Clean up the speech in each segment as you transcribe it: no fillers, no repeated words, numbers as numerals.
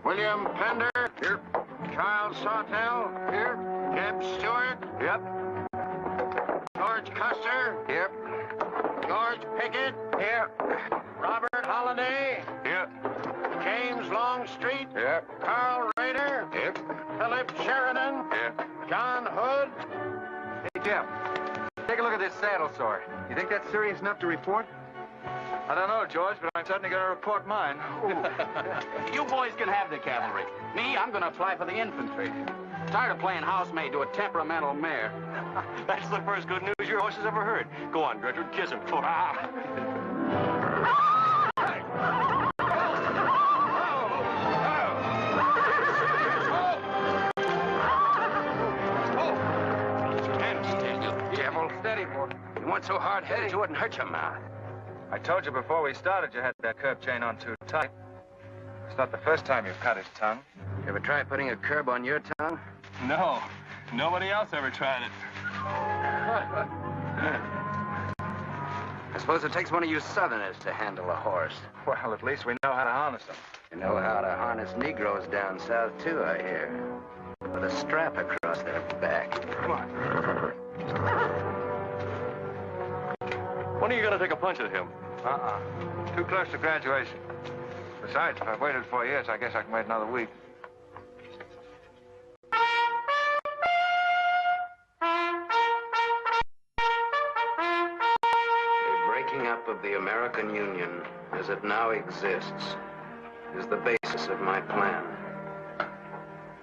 William Pender. Here. Charles Sawtell. Here. Jeb Stuart. Yep. George Custer. Yep. George Pickett. Here. Robert Holliday. Yep. James Longstreet. Yep. Carl Rader. Yep. Philip Sheridan. Yep. John Hood. Hey, Jim. Take a look at this saddle sore. You think that's serious enough to report? I don't know, George, but I'm certainly going to report mine. You boys can have the cavalry. Me, I'm going to apply for the infantry. Tired of playing housemaid to a temperamental mare. That's the first good news your horse has ever heard. Go on, Gertrude, kiss him. Steady, boy. You weren't so hard-headed, you wouldn't hurt your mouth. I told you before we started you had that curb chain on too tight. It's not the first time you've cut his tongue. You ever try putting a curb on your tongue? No. Nobody else ever tried it. I suppose it takes one of you Southerners to handle a horse. Well, at least we know how to harness them. You know how to harness Negroes down south, too, I hear. With a strap across their back. Come on. When are you going to take a punch at him? Too close to graduation. Besides, if I've waited 4 years, I guess I can wait another week. The breaking up of the American Union, as it now exists, is the basis of my plan.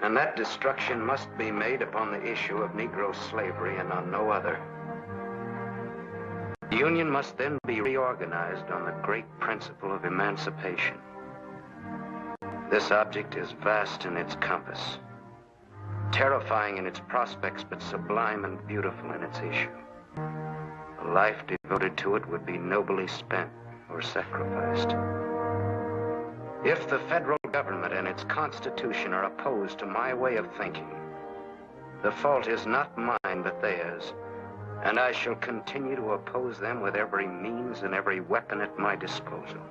And that destruction must be made upon the issue of Negro slavery and on no other. The Union must then be reorganized on the great principle of emancipation. This object is vast in its compass, terrifying in its prospects, but sublime and beautiful in its issue. A life devoted to it would be nobly spent or sacrificed. If the federal government and its constitution are opposed to my way of thinking, the fault is not mine, but theirs. And I shall continue to oppose them with every means and every weapon at my disposal.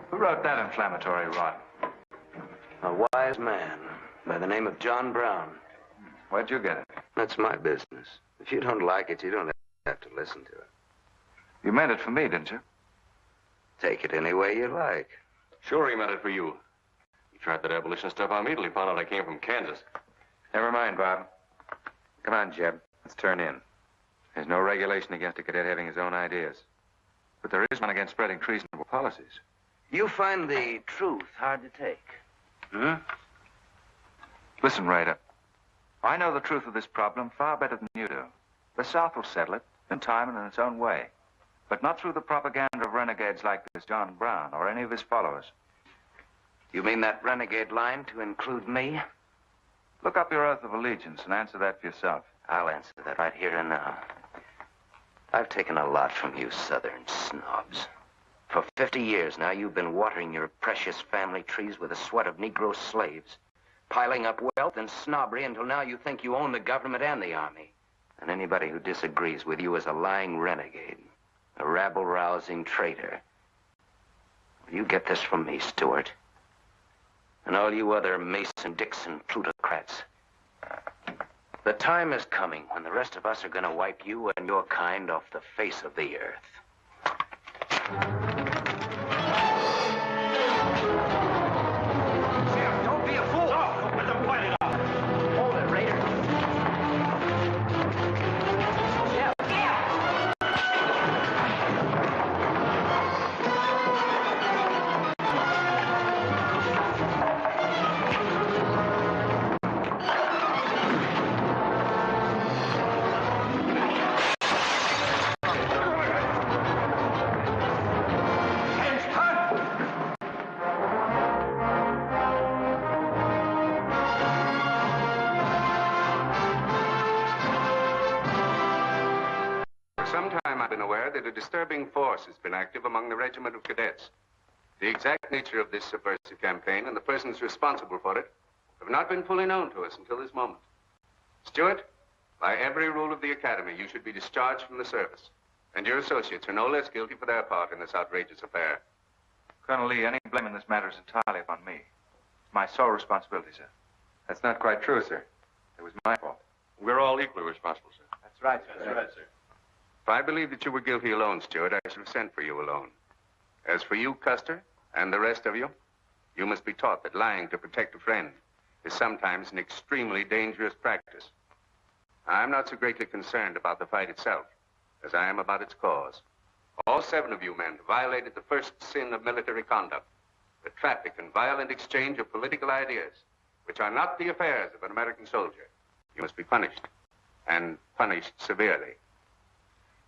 Who wrote that inflammatory rot? A wise man by the name of John Brown. Where'd you get it? That's my business. If you don't like it, you don't have to listen to it. You meant it for me, didn't you? Take it any way you like. Sure he meant it for you. He tried that abolition stuff on me till he found out I came from Kansas. Never mind, Bob. Come on, Jeb. Let's turn in. There's no regulation against a cadet having his own ideas. But there is one against spreading treasonable policies. You find the truth hard to take. Listen, Raider. I know the truth of this problem far better than you do. The South will settle it, in time and in its own way. But not through the propaganda of renegades like this John Brown or any of his followers. You mean that renegade line to include me? Look up your oath of allegiance and answer that for yourself. I'll answer that right here and now. I've taken a lot from you Southern snobs. For 50 years now, you've been watering your precious family trees with the sweat of Negro slaves, piling up wealth and snobbery until now you think you own the government and the army. And anybody who disagrees with you is a lying renegade, a rabble-rousing traitor. You get this from me, Stuart. And all you other Mason-Dixon plutocrats. The time is coming when the rest of us are going to wipe you and your kind off the face of the earth. Jim, don't be a fool. No, let them fight it out. Hold it, Raider. That a disturbing force has been active among the regiment of cadets. The exact nature of this subversive campaign and the persons responsible for it have not been fully known to us until this moment. Stuart, by every rule of the academy, you should be discharged from the service. And your associates are no less guilty for their part in this outrageous affair. Colonel Lee, any blame in this matter is entirely upon me. My sole responsibility, sir. That's not quite true, sir. It was my fault. We're all equally responsible, sir. That's right, sir. That's right, sir. If I believed that you were guilty alone, Stuart, I should have sent for you alone. As for you, Custer, and the rest of you, you must be taught that lying to protect a friend is sometimes an extremely dangerous practice. I'm not so greatly concerned about the fight itself as I am about its cause. All 7 of you men violated the first sin of military conduct, the traffic and violent exchange of political ideas, which are not the affairs of an American soldier. You must be punished, and punished severely.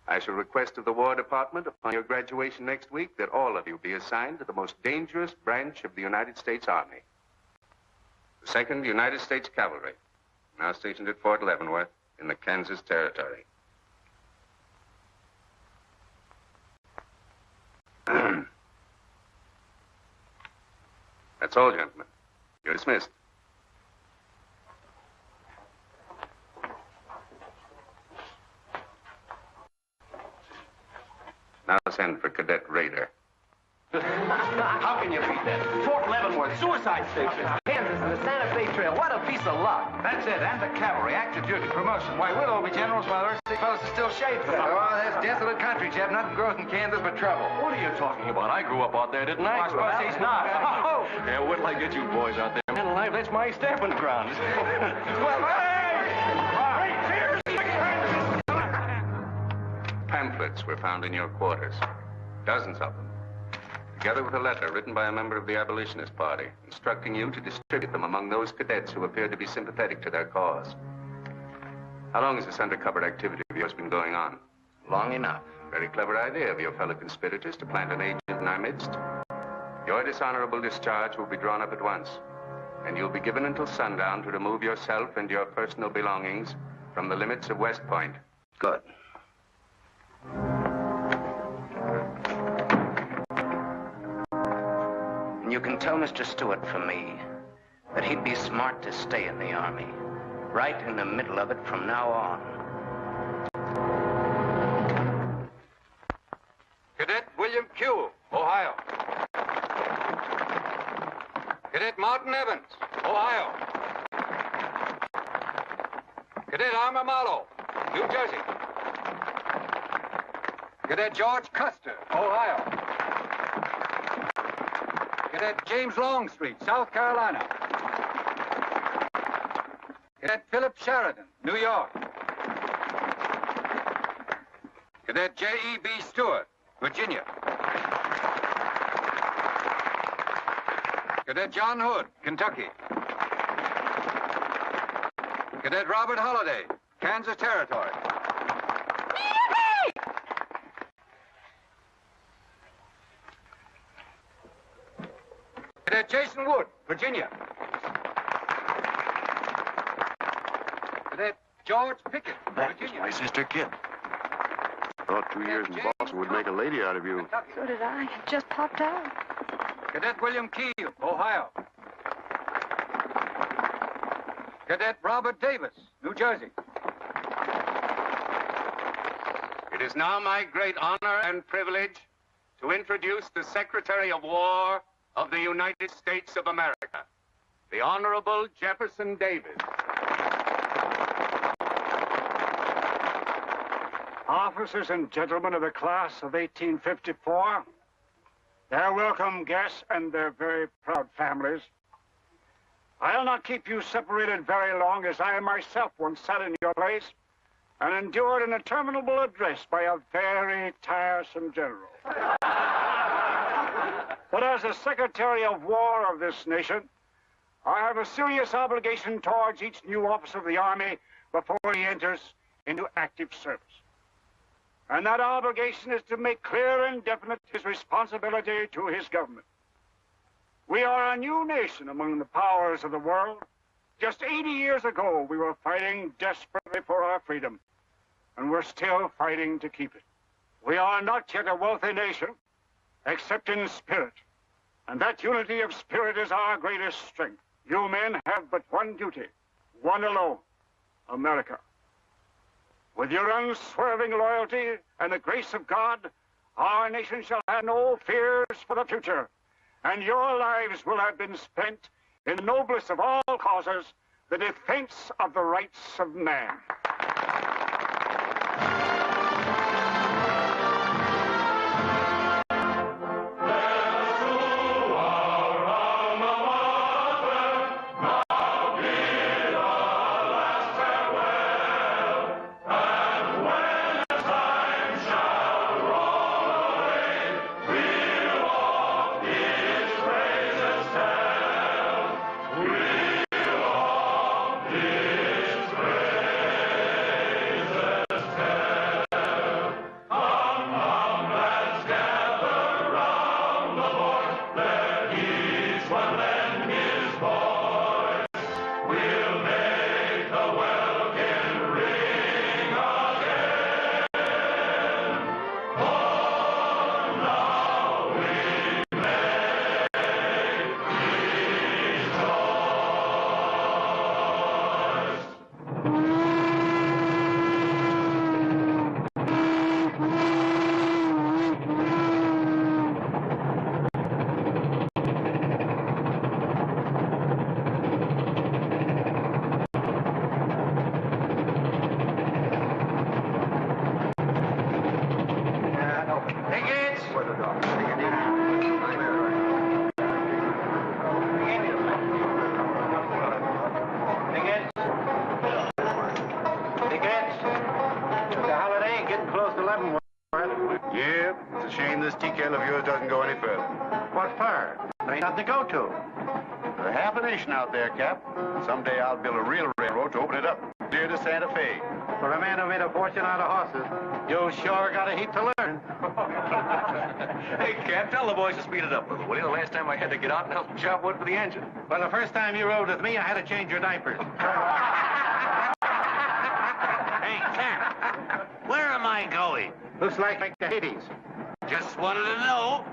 I shall request of the War Department upon your graduation next week that all of you be assigned to the most dangerous branch of the United States Army. The 2nd United States Cavalry, now stationed at Fort Leavenworth in the Kansas Territory. That's all, gentlemen. You're dismissed. Now send for Cadet Raider. How can you beat that? Fort Leavenworth, suicide station. Kansas and the Santa Fe Trail. What a piece of luck. That's it. And the cavalry, active duty, promotion. Why, we'll all be generals while the rest of these fellas are still shaved. Oh, that's desolate country, Jeff. Nothing grows in Kansas but trouble. What are you talking about? I grew up out there, didn't I? I suppose he's not. Oh, yeah, wait till I get you boys out there. Man alive, that's my stamping ground. Well, Pamphlets were found in your quarters. Dozens of them. Together with a letter written by a member of the abolitionist party, instructing you to distribute them among those cadets who appeared to be sympathetic to their cause. How long has this undercover activity of yours been going on? Long enough. Very clever idea of your fellow conspirators to plant an agent in our midst. Your dishonorable discharge will be drawn up at once, and you'll be given until sundown to remove yourself and your personal belongings from the limits of West Point. Good. And you can tell Mr. Stuart from me that he'd be smart to stay in the Army, right in the middle of it from now on. Cadet William Q., Ohio. Cadet Martin Evans, Ohio. Cadet Armour Marlowe, New Jersey. Cadet George Custer, Ohio. Cadet James Longstreet, South Carolina. Cadet Philip Sheridan, New York. Cadet J.E.B. Stuart, Virginia. Cadet John Hood, Kentucky. Cadet Robert Holliday, Kansas Territory. Cadet Jason Wood, Virginia. Cadet George Pickett, Virginia. My sister Kit. Thought 2 years in Boston would make a lady out of you. So did I. It just popped out. Cadet William Keel, Ohio. Cadet Robert Davis, New Jersey. It is now my great honor and privilege to introduce the Secretary of War of the United States of America, the Honorable Jefferson Davis. Officers and gentlemen of the class of 1854, their welcome guests and their very proud families, I'll not keep you separated very long, as I myself once sat in your place and endured an interminable address by a very tiresome general. But as the Secretary of War of this nation, I have a serious obligation towards each new officer of the Army before he enters into active service. And that obligation is to make clear and definite his responsibility to his government. We are a new nation among the powers of the world. Just 80 years ago, we were fighting desperately for our freedom, and we're still fighting to keep it. We are not yet a wealthy nation, except in spirit, and that unity of spirit is our greatest strength. You men have but one duty, one alone, America. With your unswerving loyalty and the grace of God, our nation shall have no fears for the future, and your lives will have been spent in the noblest of all causes, the defense of the rights of man. Out there, Cap. Someday I'll build a real railroad to open it up clear to Santa Fe. For a man who made a fortune out of horses, you sure got a heap to learn. Hey, Cap, tell the boys to speed it up a little, will you? The last time I had to get out and help them chop wood for the engine. Well, the first time you rode with me, I had to change your diapers. Hey, Cap, where am I going? Looks like the Hades. Just wanted to know.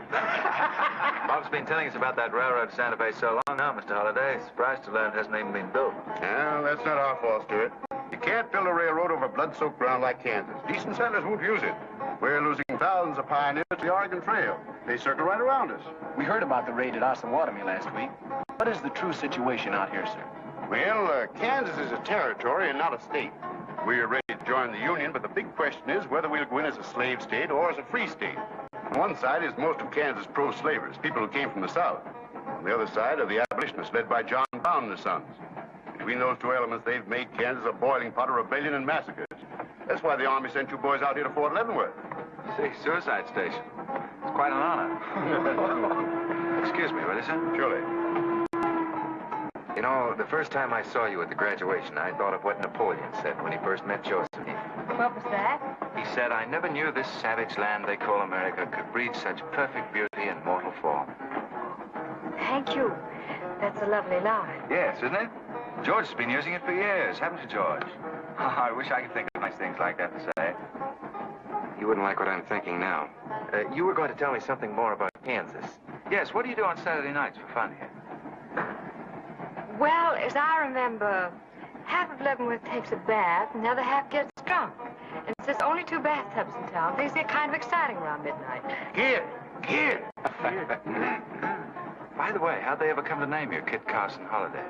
Bob's been telling us about that railroad to Santa Fe so long now, Mr. Holliday. Surprised to learn it hasn't even been built. Well, that's not our fault, Stuart. You can't build a railroad over blood-soaked ground like Kansas. Decent settlers won't use it. We're losing thousands of pioneers to the Oregon Trail. They circle right around us. We heard about the raid at Osawatomie last week. What is the true situation out here, sir? Well, Kansas is a territory and not a state. We're ready to join the Union, but the big question is whether we'll go in as a slave state or as a free state. On one side is most of Kansas pro-slavers, people who came from the South. On the other side are the abolitionists led by John Brown and his sons. Between those two elements, they've made Kansas a boiling pot of rebellion and massacres. That's why the Army sent you boys out here to Fort Leavenworth. See, suicide station. It's quite an honor. Excuse me, will you, sir? Surely. You know, the first time I saw you at the graduation, I thought of what Napoleon said when he first met Josephine. What was that? He said, I never knew this savage land they call America could breed such perfect beauty in mortal form. Thank you. That's a lovely line. Yes, isn't it? George has been using it for years, haven't you, George? I wish I could think of nice things like that to say. You wouldn't like what I'm thinking now. You were going to tell me something more about Kansas. Yes, what do you do on Saturday nights for fun here? Well, as I remember, half of Leavenworth takes a bath and the other half gets drunk. And since there's only 2 bathtubs in town, things get kind of exciting around midnight. Kid! By the way, how'd they ever come to name you Kid Carson Holiday?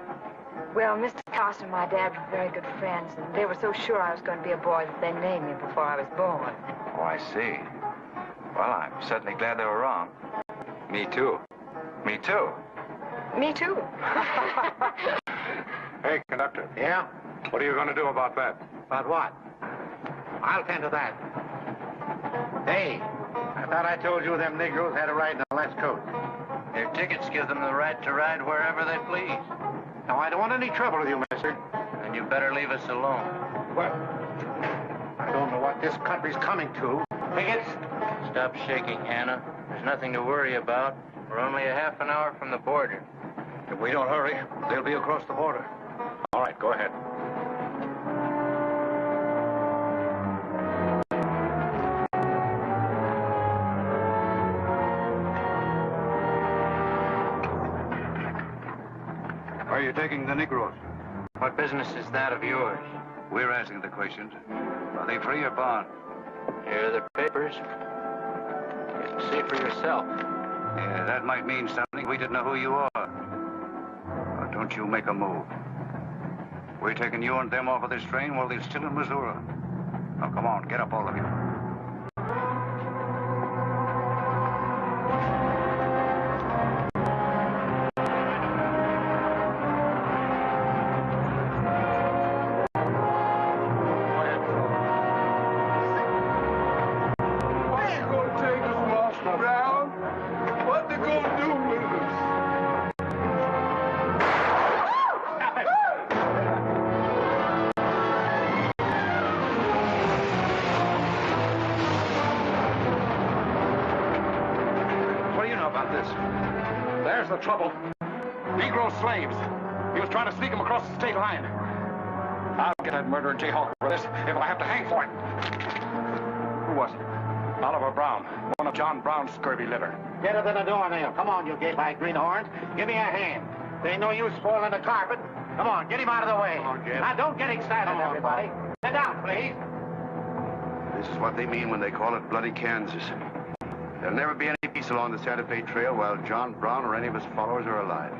Well, Mr. Carson and my dad were very good friends, and they were so sure I was going to be a boy that they named me before I was born. Oh, I see. Well, I'm certainly glad they were wrong. Me too. Me too. Me too. Hey, conductor. Yeah? What are you going to do about that? About what? I'll tend to that. Hey, I thought I told you them Negroes had a right in the West Coast. Their tickets give them the right to ride wherever they please. Now, I don't want any trouble with you, mister. And you better leave us alone. Well, I don't know what this country's coming to. Tickets? Stop shaking, Hannah. There's nothing to worry about. We're only a half an hour from the border. If we don't hurry, they'll be across the border. All right, go ahead. Where are you taking the Negroes? What business is that of yours? We're asking the questions. Are they free or bond? Here are the papers. You can see for yourself. Yeah, that might mean something. We didn't know who you are. don't you make a move. We're taking you and them off of this train while they're still in Missouri. Now, come on, get up, all of you. There's the trouble. Negro slaves. He was trying to sneak them across the state line. I'll get that murdering Jayhawk for this if I have to hang for it. Who was it? Oliver Brown, one of John Brown's scurvy litter. Get it in the doornail. Come on, you gay-eyed greenhorns. Give me a hand. There ain't no use spoiling the carpet. Come on, get him out of the way. Come on, Jim. Now, don't get excited, everybody. Sit down, please. This is what they mean when they call it bloody Kansas. There'll never be any peace along the Santa Fe Trail while John Brown or any of his followers are alive.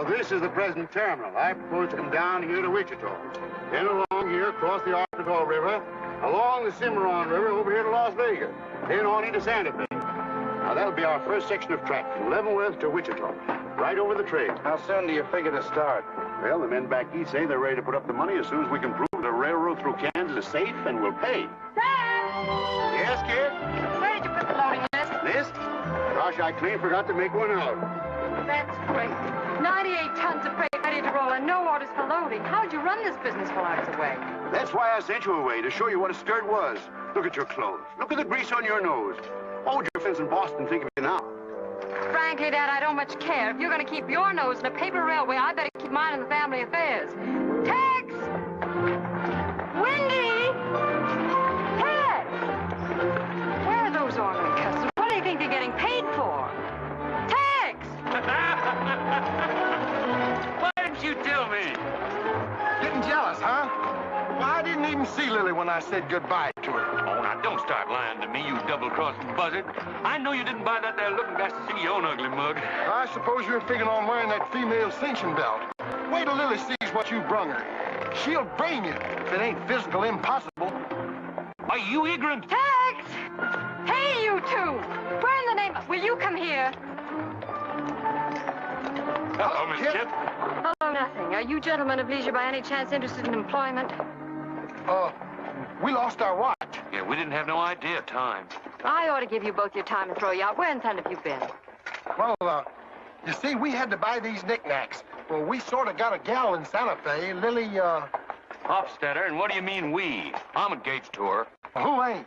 This is the present terminal. I propose to come down here to Wichita, then along here across the Arkansas River, along the Cimarron River over here to Las Vegas, then on into Santa Fe. Now, that'll be our first section of track from Leavenworth to Wichita, right over the trail. How soon do you figure to start? Well, the men back east say they're ready to put up the money as soon as we can prove the railroad through Kansas is safe and will pay. Dad! Yes, kid? Where did you put the loading list? List? Gosh, I clean forgot to make one out. That's great. 98 tons of freight ready to roll and no orders for loading. How'd you run this business while I was away? That's why I sent you away, to show you what a skirt was. Look at your clothes. Look at the grease on your nose. What would your friends in Boston think of you now? Frankly, Dad, I don't much care. If you're going to keep your nose in a paper railway, I better keep mine in the family affairs. Tex! Wendy! Tex! Where are those ornery customers? What do you think they're getting paid for? Tex! Why didn't you tell me? Getting jealous, huh? Well, I didn't even see Lily when I said goodbye to her. Oh, now don't start lying to me, you double-crossing buzzard. I know you didn't buy that there looking glass to see your own ugly mug. I suppose you're figuring on wearing that female cinching belt. Wait till Lily sees what you brung her. She'll brain you if it ain't physical impossible. Are you ignorant? Tex! Hey, you two! Where in the name... Will you come here? Hello, Miss Chip. Hello, nothing. Are you gentlemen of leisure by any chance interested in employment? We lost our watch. Yeah, we didn't have no idea of time. I ought to give you both your time and throw you out. Where in town have you been? Well, you see, we had to buy these knickknacks. Well, we sort of got a gal in Santa Fe, Lily, Hofstadter, and what do you mean we? I'm engaged to her. Who ain't?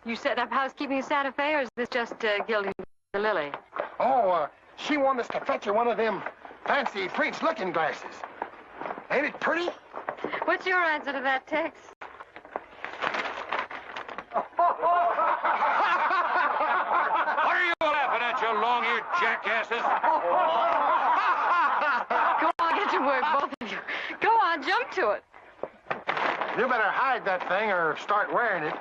You setting up housekeeping in Santa Fe, or is this just gilding the lily? Oh, she wanted us to fetch her one of them fancy French looking glasses. Ain't it pretty? What's your answer to that, Tex? What are you laughing at, you long-eared jackasses? Go on, get to work, both of you. Go on, jump to it. You better hide that thing or start wearing it.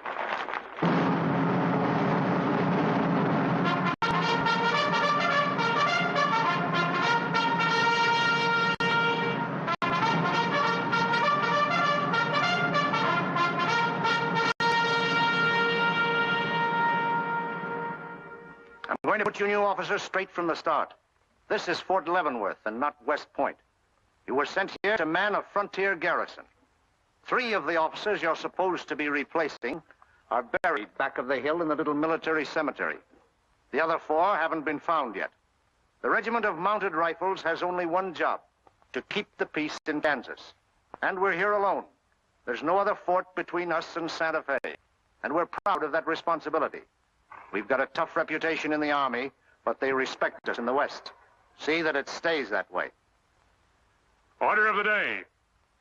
I'm going to put you new officers straight from the start. This is Fort Leavenworth and not West Point. You were sent here to man a frontier garrison. 3 of the officers you're supposed to be replacing are buried back of the hill in the little military cemetery. The other 4 haven't been found yet. The Regiment of Mounted Rifles has only one job, to keep the peace in Kansas. And we're here alone. There's no other fort between us and Santa Fe. And we're proud of that responsibility. We've got a tough reputation in the Army, but they respect us in the West. See that it stays that way. Order of the day.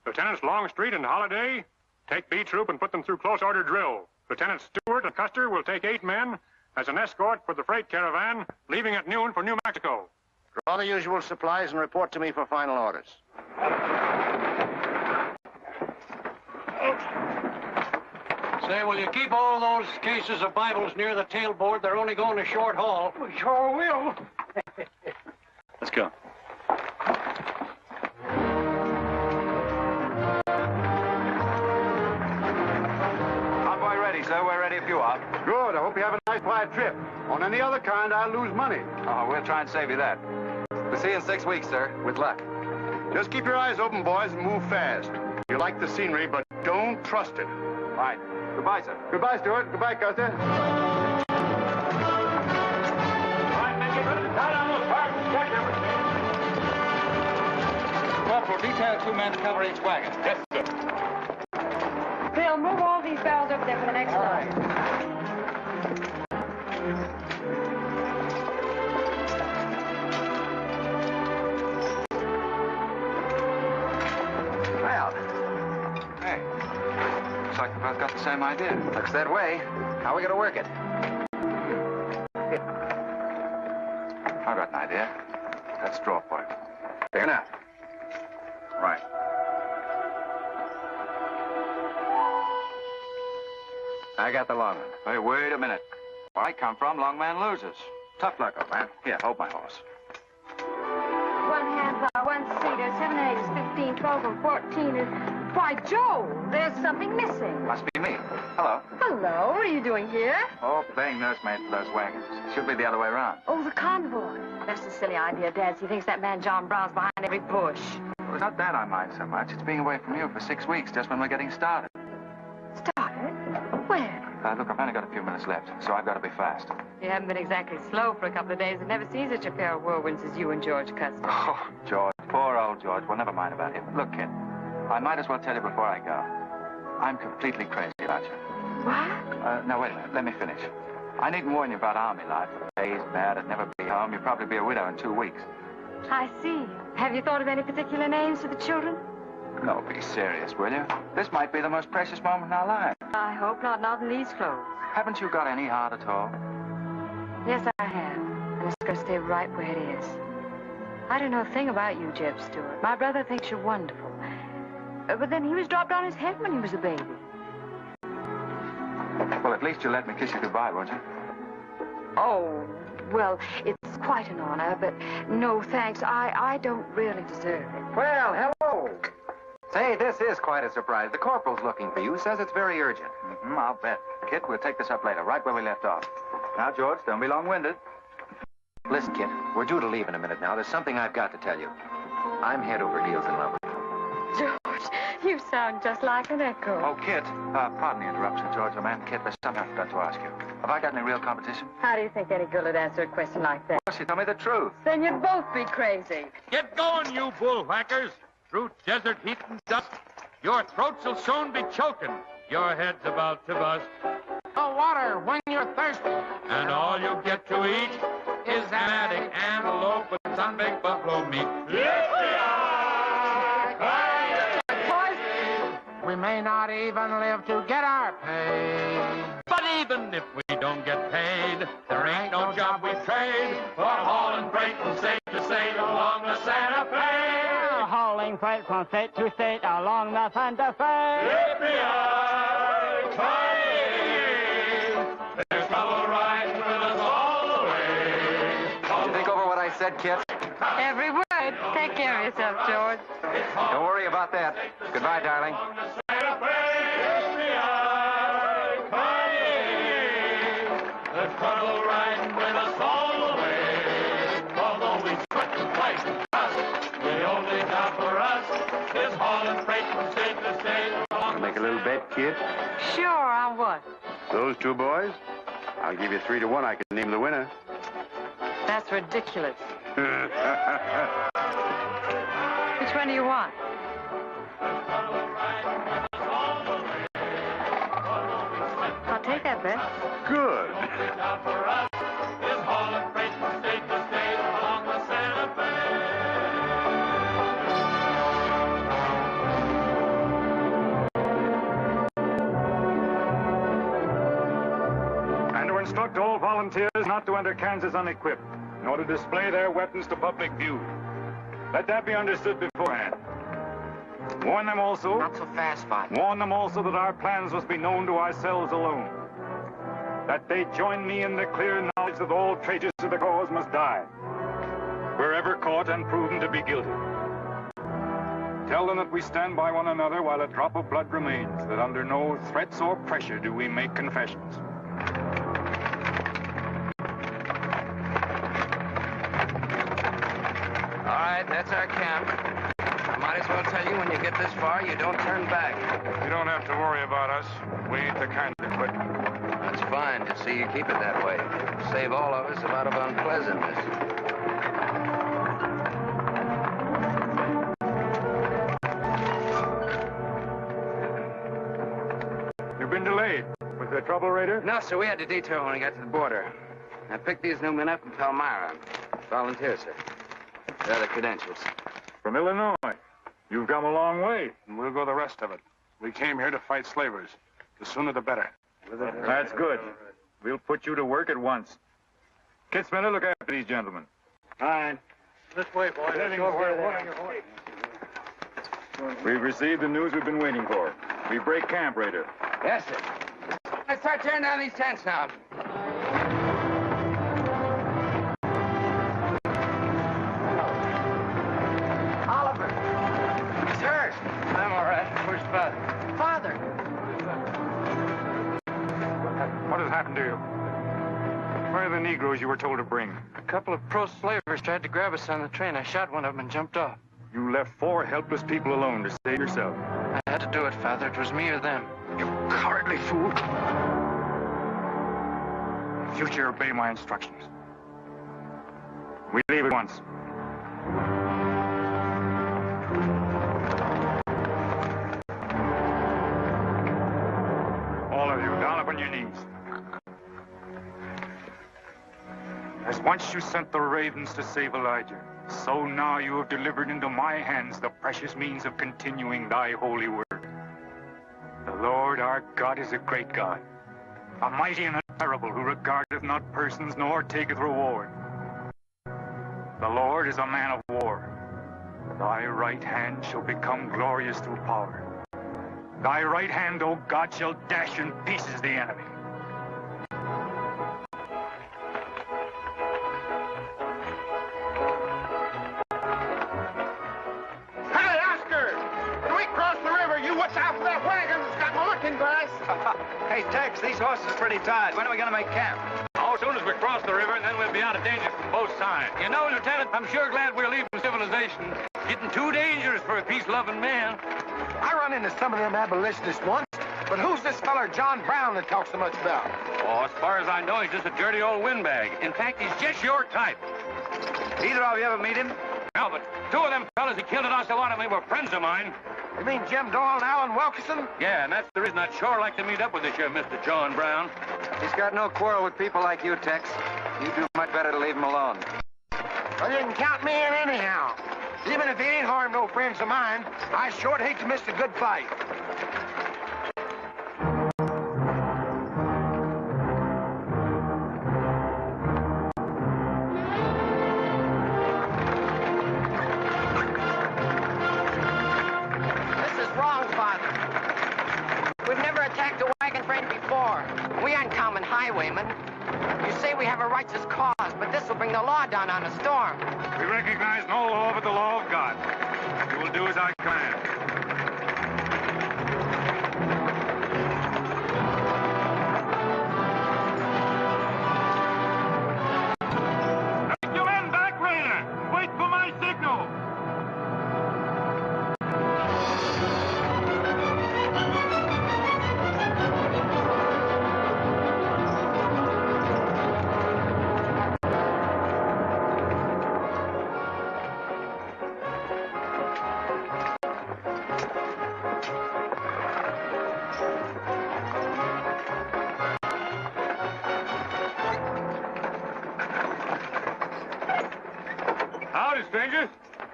Lieutenants Longstreet and Holiday, take B Troop and put them through close order drill. Lieutenants Stuart and Custer will take 8 men as an escort for the freight caravan, leaving at noon for New Mexico. Draw the usual supplies and report to me for final orders. Say, will you keep all those cases of Bibles near the tailboard? They're only going a short haul. We sure will. Let's go. Convoy ready, sir. We're ready if you are. Good. I hope you have a nice quiet trip. On any other kind, I'll lose money. Oh, we'll try and save you that. We'll see you in 6 weeks, sir. With luck. Just keep your eyes open, boys, and move fast. You like the scenery, but don't trust it. Right. Goodbye, sir. Goodbye, Stuart. Goodbye, Custer. Corporal, detail 2 men to cover each wagon. Yes, sir. Bill, move all these barrels over there for the next line. Well, hey, looks like we both got the same idea. Looks that way. How are we going to work it? I've got an idea. Let's draw for it. Fair enough. Right. I got the long one. Hey, wait a minute. Where I come from, long man loses. Tough luck, old man. Here, hold my horse. 1 handbar, 1 seater, 7 and 8 is 15, 12 and 14 is... Why, Joe, there's something missing. Must be me. Hello. Hello, what are you doing here? Oh, playing nursemaid for those wagons. Should be the other way around. Oh, the convoy. That's a silly idea, Dad. He thinks that man John Brown's behind every bush. Well, it's not that I mind so much. It's being away from you for 6 weeks, just when we're getting started. Started? Where? Look, I've only got a few minutes left, so I've got to be fast. You haven't been exactly slow for a couple of days. I've never seen such a pair of whirlwinds as you and George Custer. Oh, George. Poor old George. Well, never mind about him. Look, kid, I might as well tell you before I go. I'm completely crazy about you. What? No, wait a minute. Let me finish. I needn't warn you about army life. Days bad, I'd never be home. You'd probably be a widow in 2 weeks. I see. Have you thought of any particular names for the children? No, be serious, will you? This might be the most precious moment in our lives. I hope not in these clothes. Haven't you got any heart at all? Yes, I have. And it's going to stay right where it is. I don't know a thing about you, J.E.B. Stuart. My brother thinks you're wonderful. But then he was dropped on his head when he was a baby. Well, at least you'll let me kiss you goodbye, won't you? Oh, well, it's quite an honor, but no thanks. I don't really deserve it. Well, hello. Say, this is quite a surprise. The corporal's looking for you. Says it's very urgent. I'll bet. Kit, we'll take this up later, right where we left off. Now, George, don't be long-winded. Listen, Kit, we're due to leave in a minute now. There's something I've got to tell you. I'm head over heels in love with you. George, you sound just like an echo. Oh, Kit, pardon the interruption, George, old man. Kit, there's something I forgot to ask you. Have I got any real competition? How do you think any girl would answer a question like that? Well, she told me the truth. Then you'd both be crazy. Get going, you bullwhackers. Through desert heat and dust, your throats will soon be choking. Your head's about to bust. Oh, water when you're thirsty. And all you get to eat is attic antelope with sun-baked buffalo meat. We may not even live to get our pay. But even if we don't get paid, there ain't no job we trade for hauling freight from state to state along the Santa Fe. Hauling freight from state to state along the Santa Fe. There's trouble riding with us all the way. Did you think over what I said, Kit? Every word. Take care of yourself, George. Don't worry about that. Goodbye, darling. There's trouble riding with us all the way. Although we sweat and fight and fuss, the only job for us is hauling freight from state to state. Make a little bet, kid. Sure, on what? Those 2 boys? I'll give you 3 to 1. I can name the winner. That's ridiculous. Which one do you want? I'll take that bet. Good. instruct all volunteers not to enter Kansas unequipped, nor to display their weapons to public view. Let that be understood beforehand. Warn them also... Not so fast, Father. Warn them also that our plans must be known to ourselves alone. That they join me in the clear knowledge that all traitors to the cause must die, wherever caught and proven to be guilty. Tell them that we stand by one another while a drop of blood remains, that under no threats or pressure do we make confessions. All right, that's our camp. I might as well tell you, when you get this far, you don't turn back. You don't have to worry about us. We ain't the kind that quit. That's fine. Just see you keep it that way. Save all of us a lot of unpleasantness. You've been delayed. Was there trouble, Raider? No, sir. We had to detour when we got to the border. I picked these new men up in Palmyra. Volunteer, sir. There are the credentials. From Illinois. You've come a long way. And we'll go the rest of it. We came here to fight slavers. The sooner the better. That's good. We'll put you to work at once. Kid Spinner, look after these gentlemen. Fine. This way, boys. Let's go where they are. We've received the news we've been waiting for. We break camp, Raider. Yes, sir. Let's start tearing down these tents now. Oliver. He's hurt. I'm all right. Where's Father? Father. What has happened to you? Where are the Negroes you were told to bring? A couple of pro-slavers tried to grab us on the train. I shot one of them and jumped off. You left 4 helpless people alone to save yourself. I had to do it, Father. It was me or them. You cowardly fool. In future, obey my instructions. We leave at once. All of you, down upon your knees. As once you sent the ravens to save Elijah, so now you have delivered into my hands the precious means of continuing thy holy work. The Lord our God is a great God, a mighty and a terrible, who regardeth not persons nor taketh reward. The Lord is a man of war. Thy right hand shall become glorious through power. Thy right hand, O God, shall dash in pieces the enemy. Hey, Oscar! When we cross the river, you watch out for that wagon that's got my looking glass. Hey, Tex, these horses are pretty tired. When are we going to make camp? Oh, as soon as we cross the river, and then we'll be out of danger from both sides. You know, Lieutenant, I'm sure glad we're leaving civilization. Getting too dangerous for a peace-loving man. I run into some of them abolitionists once, but who's this feller John Brown that talks so much about? Oh, as far as I know, he's just a dirty old windbag. In fact, he's just your type. Either of you ever meet him? No, but 2 of them fellas that killed at Osawatomie were friends of mine. You mean Jim Doyle and Alan Wilkerson? Yeah, and that's the reason I'd sure like to meet up with this here Mr. John Brown. He's got no quarrel with people like you, Tex. You do much better to leave him alone. Well, you can count me in anyhow. Even if he ain't harmed no friends of mine, I sure hate to miss a good fight. This is wrong, Father. We've never attacked a wagon train before. We aren't common highwaymen. You say we have a righteous cause, but this will bring the law down on a storm. We recognize no law but the law of God. You will do as I command. Take your men back, Raider! Wait for my signal! Howdy, strangers.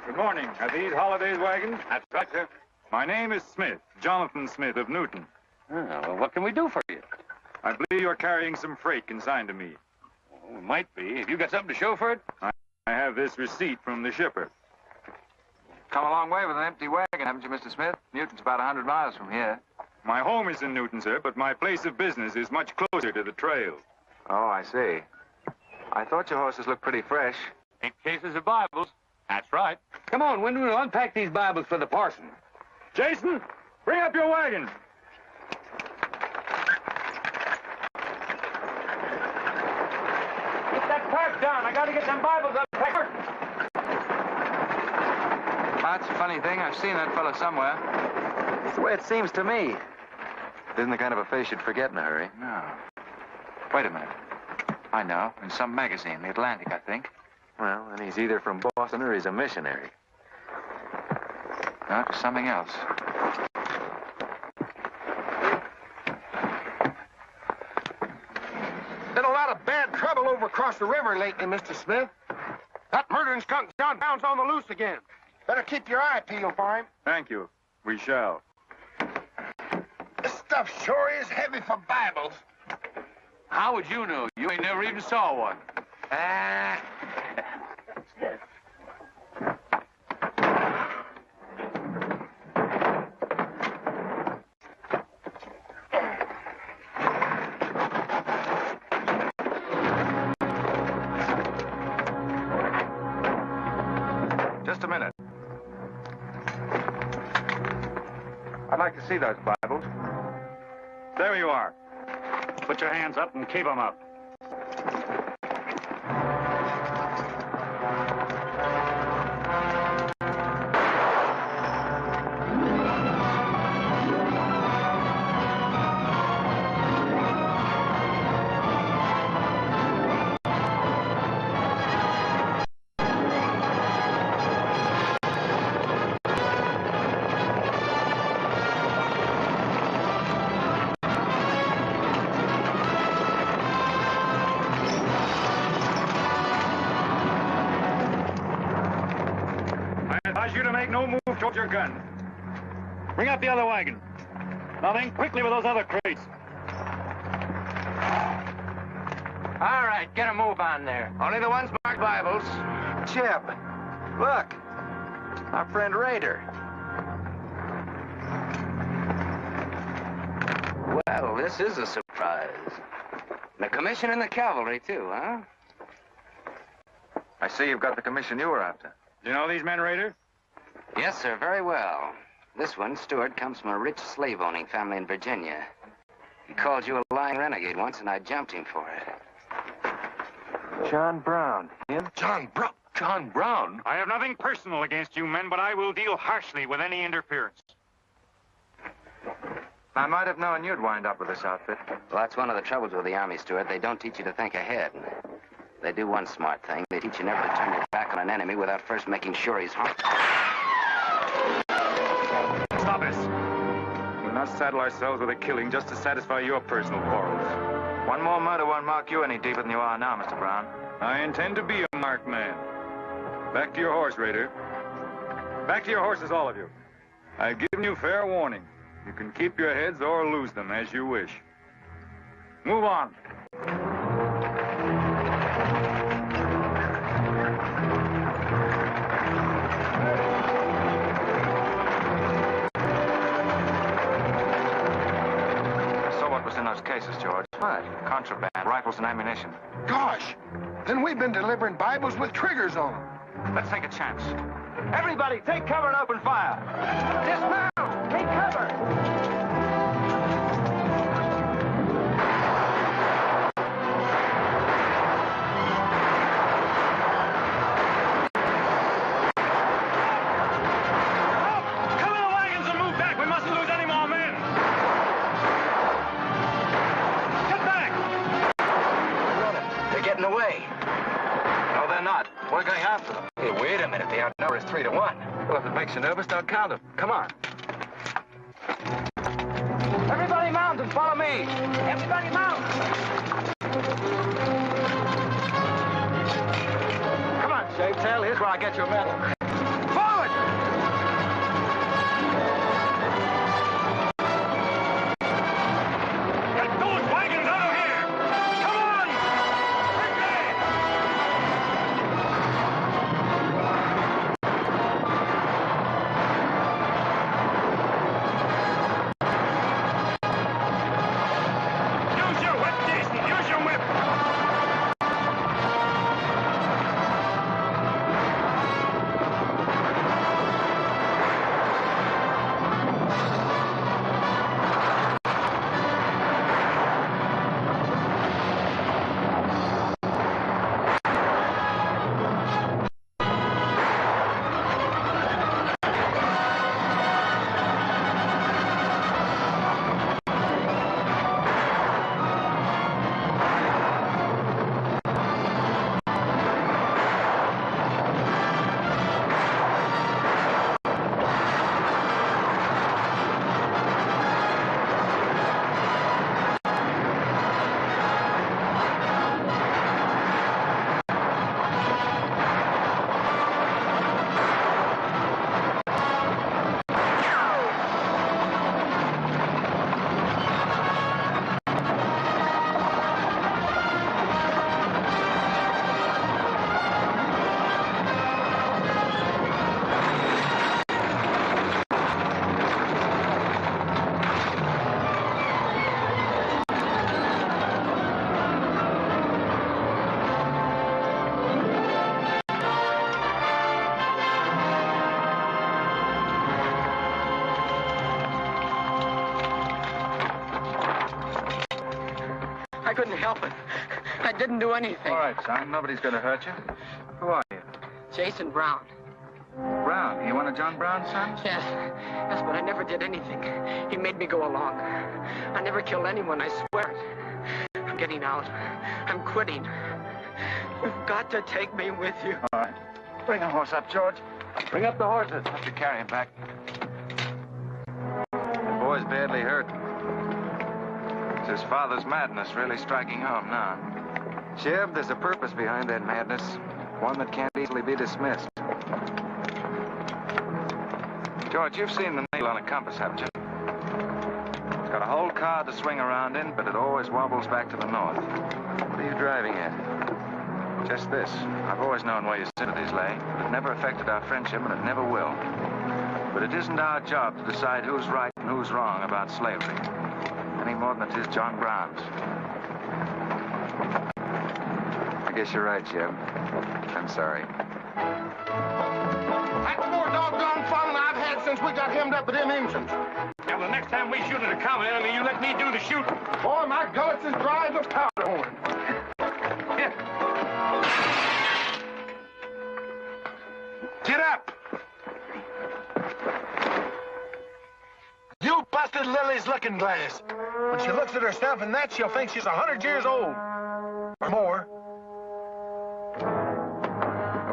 Good morning. Are these Holiday's wagons? That's right, sir. My name is Smith, Jonathan Smith of Newton. Oh, well, what can we do for you? I believe you're carrying some freight consigned to me. Well, it might be. Have you got something to show for it? I have this receipt from the shipper. Come a long way with an empty wagon, haven't you, Mr. Smith? Newton's about 100 miles from here. My home is in Newton, sir, but my place of business is much closer to the trail. Oh, I see. I thought your horses looked pretty fresh. In cases of Bibles. That's right. Come on, when we'll unpack these Bibles for the parson. Jason, bring up your wagon. Get that pack down. I gotta get them Bibles unpacked. That's a funny thing. I've seen that fellow somewhere. It's the way it seems to me. It isn't the kind of a face you'd forget in a hurry. No. Wait a minute. I know. In some magazine, The Atlantic, I think. Well, then he's either from Boston or he's a missionary. No, it's something else. Been a lot of bad trouble over across the river lately, Mr. Smith. That murdering skunk John Brown's on the loose again. Better keep your eye peeled for him. Thank you. We shall. This stuff sure is heavy for Bibles. How would you know? You ain't never even saw one. Just a minute. I'd like to see those Bibles. There you are. Put your hands up and keep them up. Towards your gun. Bring up the other wagon. Now then, quickly with those other crates. All right, get a move on there. Only the ones marked Bibles. Chip, look. Our friend Raider. Well, this is a surprise. And a commission in the cavalry, too, huh? I see you've got the commission you were after. Do you know these men, Raider? Yes, sir, very well. This one, Stuart, comes from a rich slave-owning family in Virginia. He called you a lying renegade once, and I jumped him for it. John Brown. Him? John Brown? John Brown? I have nothing personal against you men, but I will deal harshly with any interference. I might have known you'd wind up with this outfit. Well, that's one of the troubles with the Army, Stuart. They don't teach you to think ahead. They do one smart thing. They teach you never to turn your back on an enemy without first making sure he's harmed. Stop us. We'll not saddle ourselves with a killing just to satisfy your personal quarrels. One more murder won't mark you any deeper than you are now, Mr. Brown. I intend to be a marked man. Back to your horse, Raider. Back to your horses, all of you. I've given you fair warning. You can keep your heads or lose them as you wish. Move on. In those cases, George. What? Contraband, rifles and ammunition. Gosh, then we've been delivering Bibles with triggers on them. Let's take a chance. Everybody, take cover and open fire. Dismount! Take cover! We're going after them. Hey, wait a minute. The outnumber is 3 to 1. Well, if it makes you nervous, don't count them. Come on. Everybody mount and follow me. Everybody mount. Come on, Shavetail. Here's where I get your medal. Forward! Get those wagons couldn't help it. I didn't do anything. All right, son. Nobody's going to hurt you. Who are you? Jason Brown. Brown. You one of John Brown's sons? Yes, but I never did anything. He made me go along. I never killed anyone, I swear it. I'm getting out. I'm quitting. You've got to take me with you. All right. Bring a horse up, George. Bring up the horses. Have to carry him back. The boy's badly hurt. It's his father's madness really striking home now. J.E.B, there's a purpose behind that madness. One that can't easily be dismissed. George, you've seen the needle on a compass, haven't you? It's got a whole car to swing around in, but it always wobbles back to the north. What are you driving at? Just this. I've always known where your sympathies lay. It never affected our friendship, and it never will. But it isn't our job to decide who's right and who's wrong about slavery. Any more than it is John Brown's. I guess you're right, J.E.B. I'm sorry. That's the more doggone fun I've had since we got hemmed up with them engines. Yeah, well, the next time we shoot at a common enemy, you let me do the shooting. Boy, my gullets is dry as a powder horn. Here. Get up! You busted Lily's looking glass. When she looks at herself in that, she'll think she's 100 years old. Or more.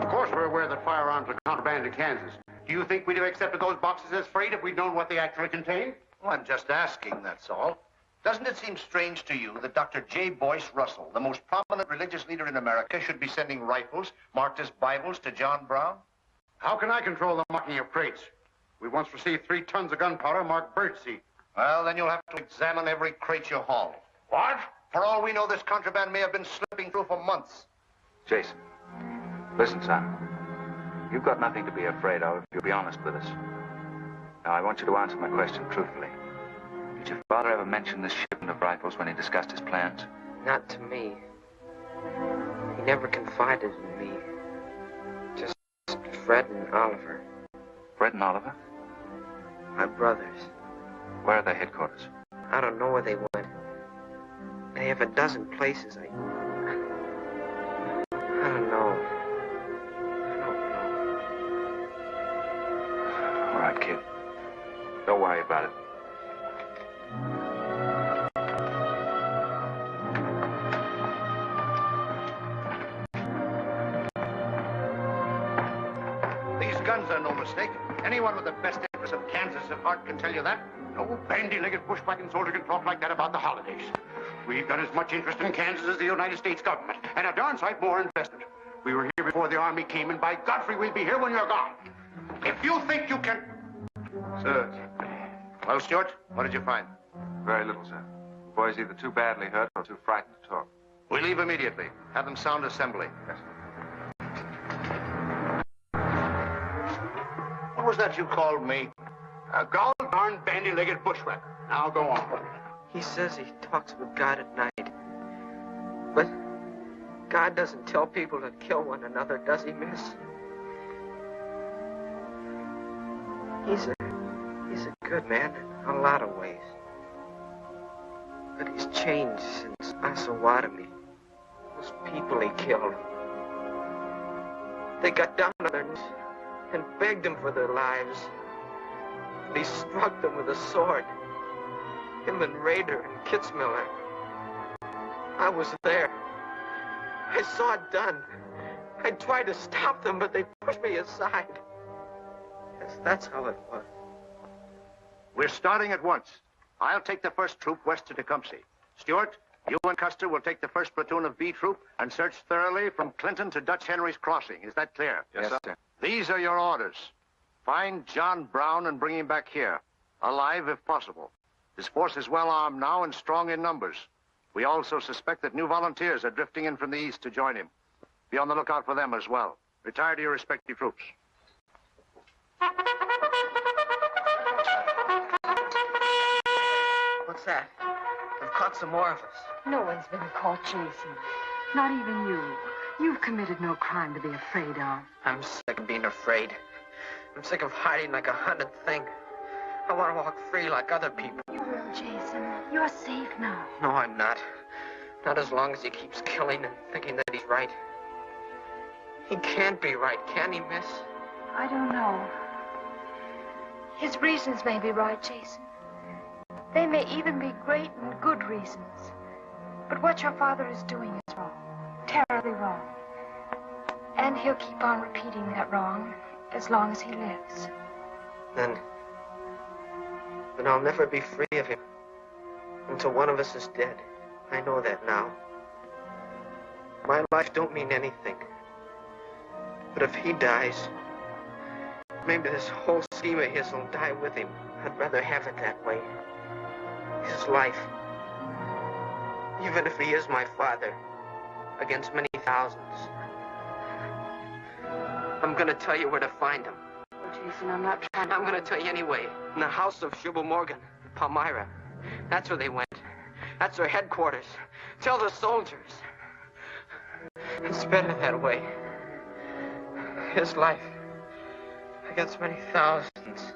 Of course we're aware that firearms are contraband in Kansas. Do you think we'd have accepted those boxes as freight if we'd known what they actually contained? Well, I'm just asking, that's all. Doesn't it seem strange to you that Dr. J. Boyce Russell, the most prominent religious leader in America, should be sending rifles marked as Bibles to John Brown? How can I control the marking of crates? We once received 3 tons of gunpowder marked birdseed. Well, then you'll have to examine every crate you haul. What? For all we know, this contraband may have been slipping through for months. Jason, listen, son. You've got nothing to be afraid of if you'll be honest with us. Now, I want you to answer my question truthfully. Did your father ever mention this shipment of rifles when he discussed his plans? Not to me. He never confided in me. Just Fred and Oliver. Fred and Oliver? My brothers. Where are their headquarters? I don't know where they went. They have a dozen places. I don't know. All right, kid. Don't worry about it. These guns are no mistake. Anyone with the best interests of Kansas at heart can tell you that. No bandy-legged bushwhacking soldier can talk like that about the holidays. We've got as much interest in Kansas as the United States government, and a darn sight more invested. We were here before the Army came, and by Godfrey, we'll be here when you're gone. If you think you can... Sir. Well, Stuart, what did you find? Very little, sir. The boy's either too badly hurt or too frightened to talk. We leave immediately. Have them sound assembly. Yes, sir. What was that you called me? A gall-darn bandy-legged bushwhacker. Now go on. He says he talks with God at night. But God doesn't tell people to kill one another, does he, miss? He's a good man in a lot of ways. But he's changed since Osawatomie. Those people he killed. They got down on their knees and begged him for their lives. And he struck them with a sword. Him and Rader and Kitzmiller. I was there. I saw it done. I tried to stop them, but they pushed me aside. Yes, that's how it was. We're starting at once. I'll take the first troop west to Tecumseh. Stuart, you and Custer will take the first platoon of B Troop and search thoroughly from Clinton to Dutch Henry's Crossing. Is that clear? Yes, sir. These are your orders. Find John Brown and bring him back here, alive if possible. His force is well armed now and strong in numbers. We also suspect that new volunteers are drifting in from the east to join him. Be on the lookout for them as well. Retire to your respective troops. What's that? They've caught some more of us. No one's been caught, Jason. Not even you. You've committed no crime to be afraid of. I'm sick of being afraid. I'm sick of hiding like a hunted thing. I want to walk free like other people. You will, Jason. You're safe now. No, I'm not. Not as long as he keeps killing and thinking that he's right. He can't be right, can he, miss? I don't know. His reasons may be right, Jason. They may even be great and good reasons. But what your father is doing is wrong. Terribly wrong. And he'll keep on repeating that wrong as long as he lives. Then I'll never be free of him until one of us is dead. I know that now. My life don't mean anything. But if he dies, maybe this whole scheme of his will die with him. I'd rather have it that way. His life. Even if he is my father, against many thousands. I'm gonna tell you where to find him. Oh, Jason, I'm not trying to... I'm gonna tell you anyway. In the house of J.E.B. Morgan, Palmyra. That's where they went. That's their headquarters. Tell the soldiers. It's better that way. His life against many thousands.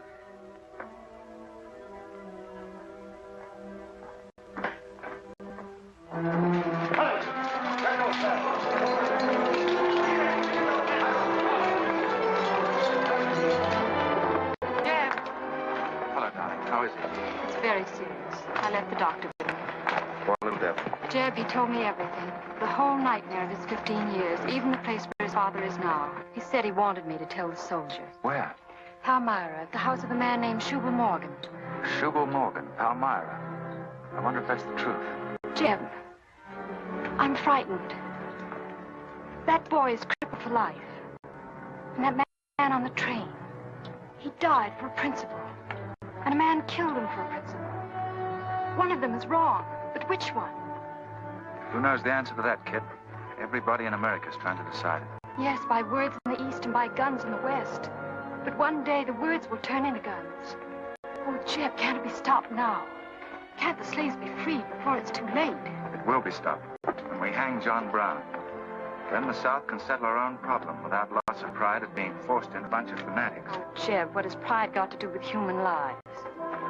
Very serious. I left the doctor with him. Poor little devil. J.E.B, he told me everything. The whole nightmare of his 15 years, even the place where his father is now. He said he wanted me to tell the soldiers. Where? Palmyra, at the house of a man named J.E.B. Morgan. J.E.B. Morgan, Palmyra. I wonder if that's the truth. J.E.B, I'm frightened. That boy is crippled for life. And that man on the train, he died for a principle. And a man killed him for a principle. One of them is wrong, but which one? Who knows the answer to that, kid? Everybody in America is trying to decide it. Yes, by words in the East and by guns in the West. But one day the words will turn into guns. Oh, J.E.B, can't it be stopped now? Can't the slaves be freed before it's too late? It will be stopped when we hang John Brown. Then the South can settle our own problem without loss of pride at being forced in a bunch of fanatics. Oh, J.E.B, what has pride got to do with human lives?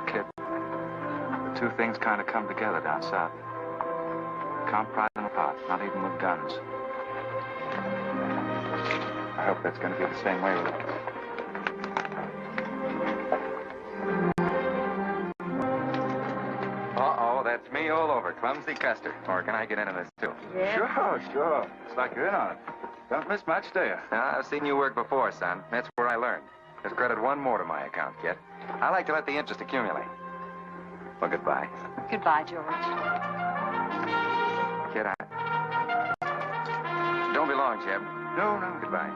Kid, the two things kind of come together down south. Can't pry them apart, not even with guns. I hope that's going to be the same way with it. Uh-oh, that's me all over, Clumsy Custer. Or can I get into this, too? Yeah. Sure. It's like you're in on it. Don't miss much, do you? I've seen you work before, son. That's where I learned. Just credit one more to my account, kid. I like to let the interest accumulate. Well, goodbye. Goodbye, George. Kid, don't be long, J.E.B. No. Goodbye.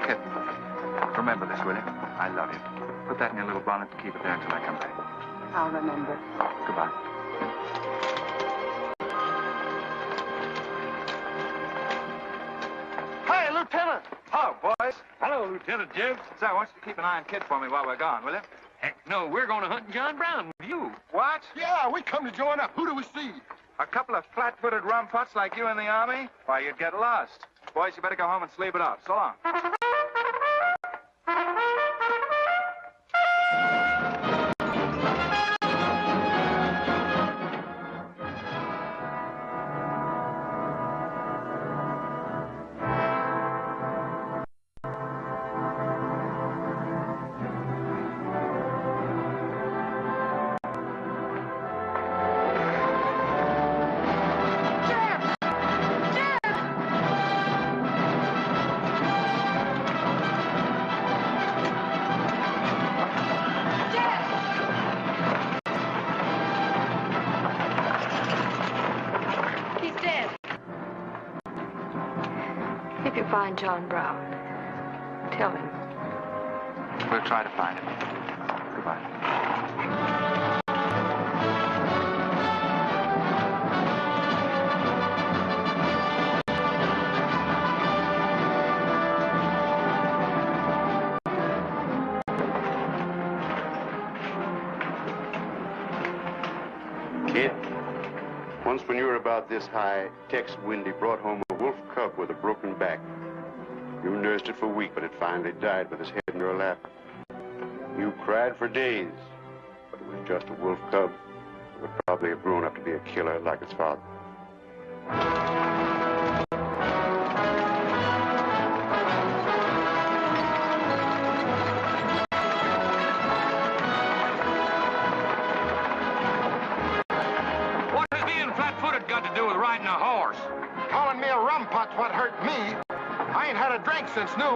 Kid, remember this, will you? I love you. Put that in your little bonnet to keep it there until I come back. I'll remember. Goodbye. Hey, Lieutenant! Hello, boys. Hello, Lieutenant J.E.B. Say, I want you to keep an eye on Kid for me while we're gone, will you? Heck no, we're going to hunt John Brown with you. What? Yeah, we come to join up. Who do we see? A couple of flat-footed rumputs like you in the Army? Why, you'd get lost. Boys, you better go home and sleep it off. So long. Find John Brown. Tell him. We'll try to find him. Goodbye. Kid, once when you were about this high, Tex Windy brought home a wolf cub with a broken back. You nursed it for a week, but it finally died with its head in your lap. You cried for days, but it was just a wolf cub. Would probably have grown up to be a killer like his father. What has being flat-footed got to do with riding a horse? Calling me a rumput's what hurt me. I ain't had a drink since noon.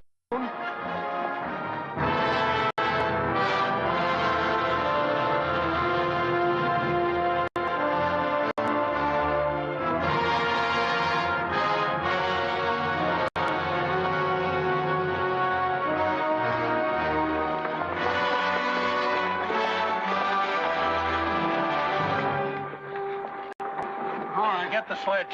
All right, get the sledge.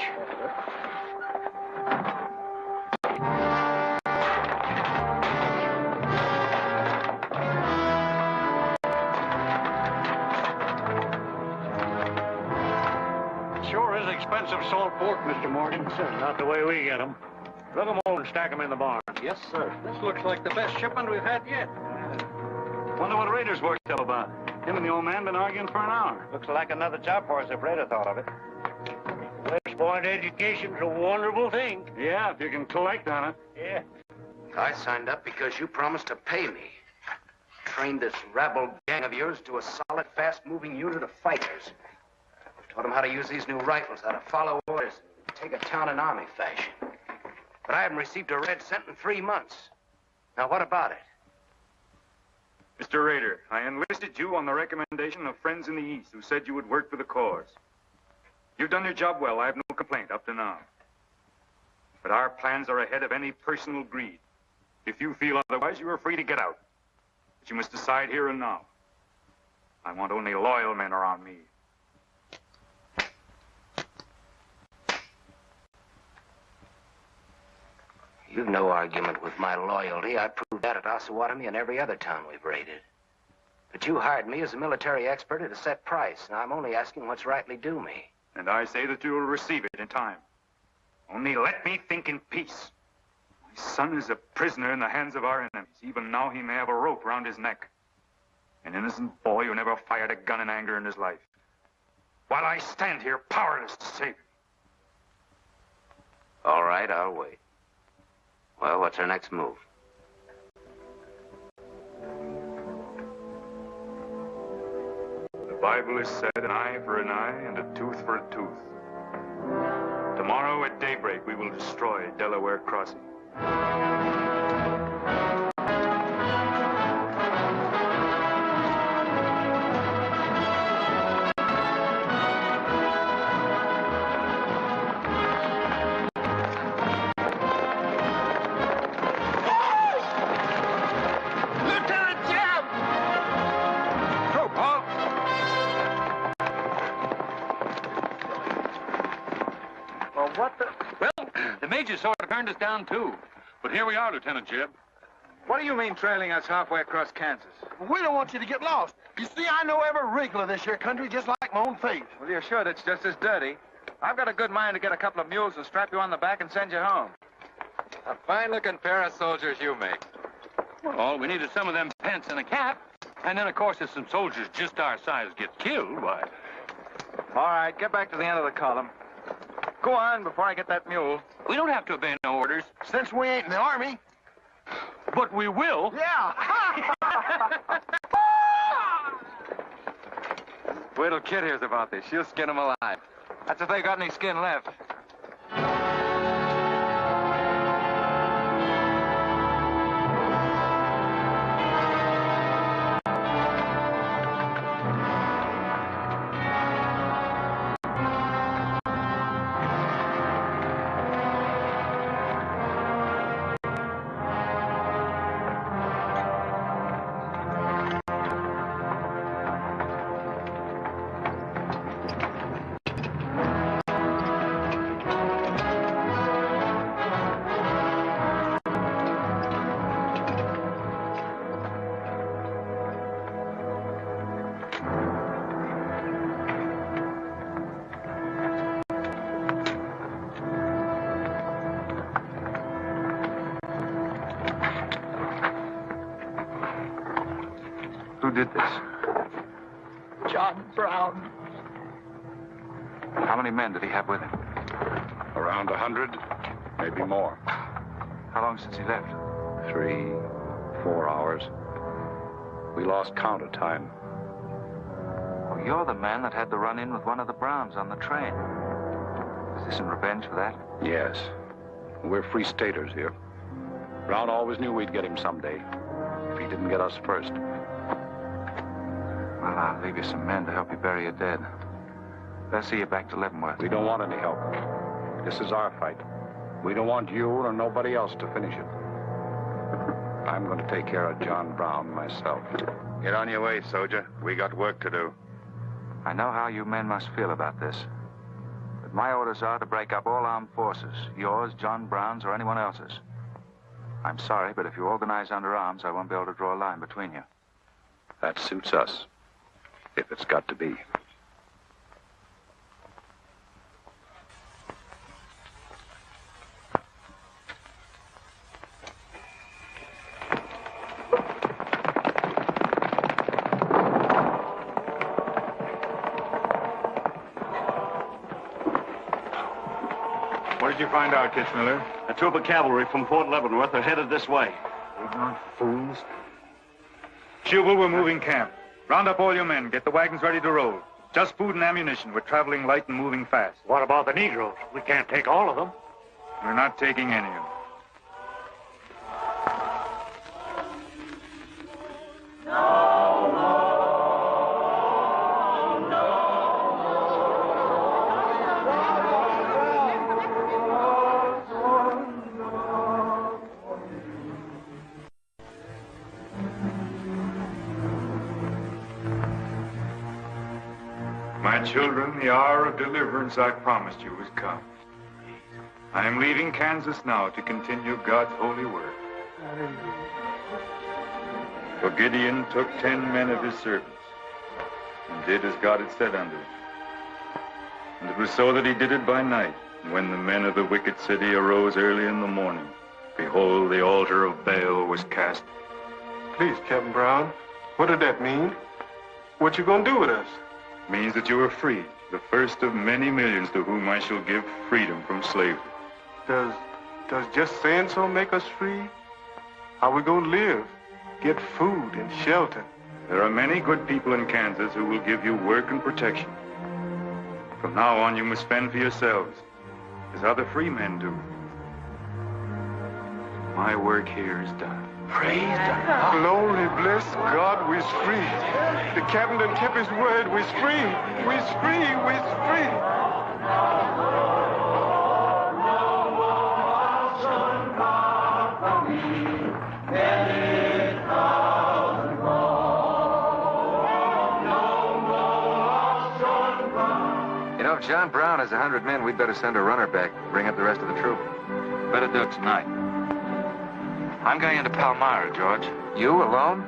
Sure is expensive salt pork, Mr. Morgan. Not the way we get them. Rug them over and stack them in the barn. Yes, sir. This looks like the best shipment we've had yet. Wonder what Rader's work's all about. Him and the old man been arguing for an hour. Looks like another job for us if Raider thought of it. West Point education's a wonderful thing. Yeah, if you can collect on it. Yeah. I signed up because you promised to pay me. Trained this rabble gang of yours to a solid, fast-moving unit of fighters. Taught them how to use these new rifles, how to follow orders, and take a town in army fashion. But I haven't received a red cent in 3 months. Now, what about it? Mr. Rader, I enlisted you on the recommendation of friends in the East who said you would work for the cause. You've done your job well. I have no complaint up to now. But our plans are ahead of any personal greed. If you feel otherwise, you are free to get out. But you must decide here and now. I want only loyal men around me. You've no argument with my loyalty. I proved that at Osawatomie and every other town we've raided. But you hired me as a military expert at a set price. Now, I'm only asking what's rightly due me. And I say that you will receive it in time. Only let me think in peace. My son is a prisoner in the hands of our enemies. Even now he may have a rope around his neck. An innocent boy who never fired a gun in anger in his life. While I stand here powerless to save him. All right, I'll wait. Well, what's our next move? The Bible has said an eye for an eye and a tooth for a tooth. Tomorrow at daybreak, we will destroy Delaware Crossing. Major sort of turned us down, too. But here we are, Lieutenant J.E.B. What do you mean trailing us halfway across Kansas? We don't want you to get lost. You see, I know every wrinkle of this here country just like my own face. Well, you're sure it's just as dirty? I've got a good mind to get a couple of mules and strap you on the back and send you home. A fine-looking pair of soldiers you make. Well, all we need is some of them pants and a cap. And then, of course, if some soldiers just our size get killed, why... All right, get back to the end of the column. Go on before I get that mule. We don't have to obey no orders. Since we ain't in the army. But we will. Yeah. Wait till Kid hears about this. She'll skin him alive. That's if they got any skin left. Who did this? John Brown. How many men did he have with him? Around 100, maybe more. How long since he left? 3, 4 hours. We lost count of time. Oh, you're the man that had the run-in with one of the Browns on the train. Is this in revenge for that? Yes. We're free staters here. Brown always knew we'd get him someday, if he didn't get us first. Well, I'll leave you some men to help you bury your dead. They'll see you back to Leavenworth. We don't want any help. This is our fight. We don't want you or nobody else to finish it. I'm going to take care of John Brown myself. Get on your way, soldier. We got work to do. I know how you men must feel about this. But my orders are to break up all armed forces. Yours, John Brown's, or anyone else's. I'm sorry, but if you organize under arms, I won't be able to draw a line between you. That suits us, if it's got to be. What did you find out, Kitzmiller? A troop of cavalry from Fort Leavenworth are headed this way. Ignorant fools. Jubal, we're moving camp. Round up all your men. Get the wagons ready to roll. Just food and ammunition. We're traveling light and moving fast. What about the Negroes? We can't take all of them. We're not taking any of them. My children, the hour of deliverance I promised you has come. I am leaving Kansas now to continue God's holy work. For Gideon took 10 men of his servants and did as God had said unto him. And it was so that he did it by night. And when the men of the wicked city arose early in the morning, behold, the altar of Baal was cast. Please, Captain Brown, what did that mean? What you gonna do with us? Means that you are free, the first of many millions to whom I shall give freedom from slavery. Does just saying so make us free? How we gonna live? Get food and shelter? There are many good people in Kansas who will give you work and protection. From now on, you must fend for yourselves, as other free men do. My work here is done. Praise God. Glory, bless God, we's free. The captain done kept his word, we's free. We's free, we's free. You know, if John Brown has 100 men, we'd better send a runner back, bring up the rest of the troop. Better do it tonight. I'm going into Palmyra, George. You alone?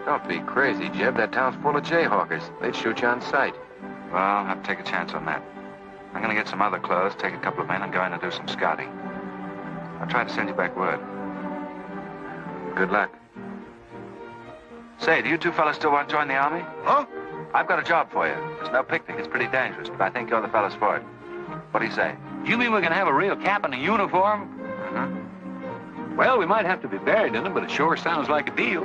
Don't be crazy, Jeb. That town's full of jayhawkers. They'd shoot you on sight. Well, I'll have to take a chance on that. I'm going to get some other clothes, take a couple of men, and go in and do some scouting. I'll try to send you back word. Good luck. Say, do you two fellas still want to join the Army? Huh? I've got a job for you. There's no picnic. It's pretty dangerous, but I think you're the fellas for it. What do you say? You mean we're going to have a real cap and a uniform? Mm-hmm. Well, we might have to be buried in them, but it sure sounds like a deal.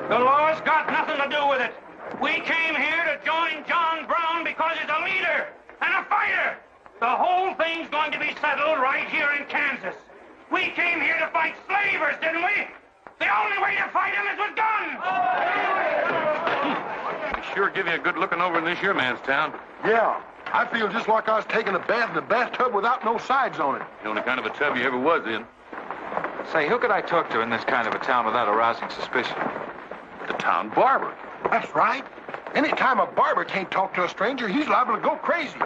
The law's got nothing to do with it. We came here to join John Brown because he's a leader and a fighter. The whole thing's going to be settled right here in Kansas. We came here to fight slavers, didn't we? The only way to fight them is with guns. They sure give you a good looking over in this here man's town. Yeah, I feel just like I was taking a bath in a bathtub without no sides on it. The only kind of a tub you ever was in. Say, who could I talk to in this kind of a town without arousing suspicion? The town barber. That's right. Anytime a barber can't talk to a stranger, he's liable to go crazy.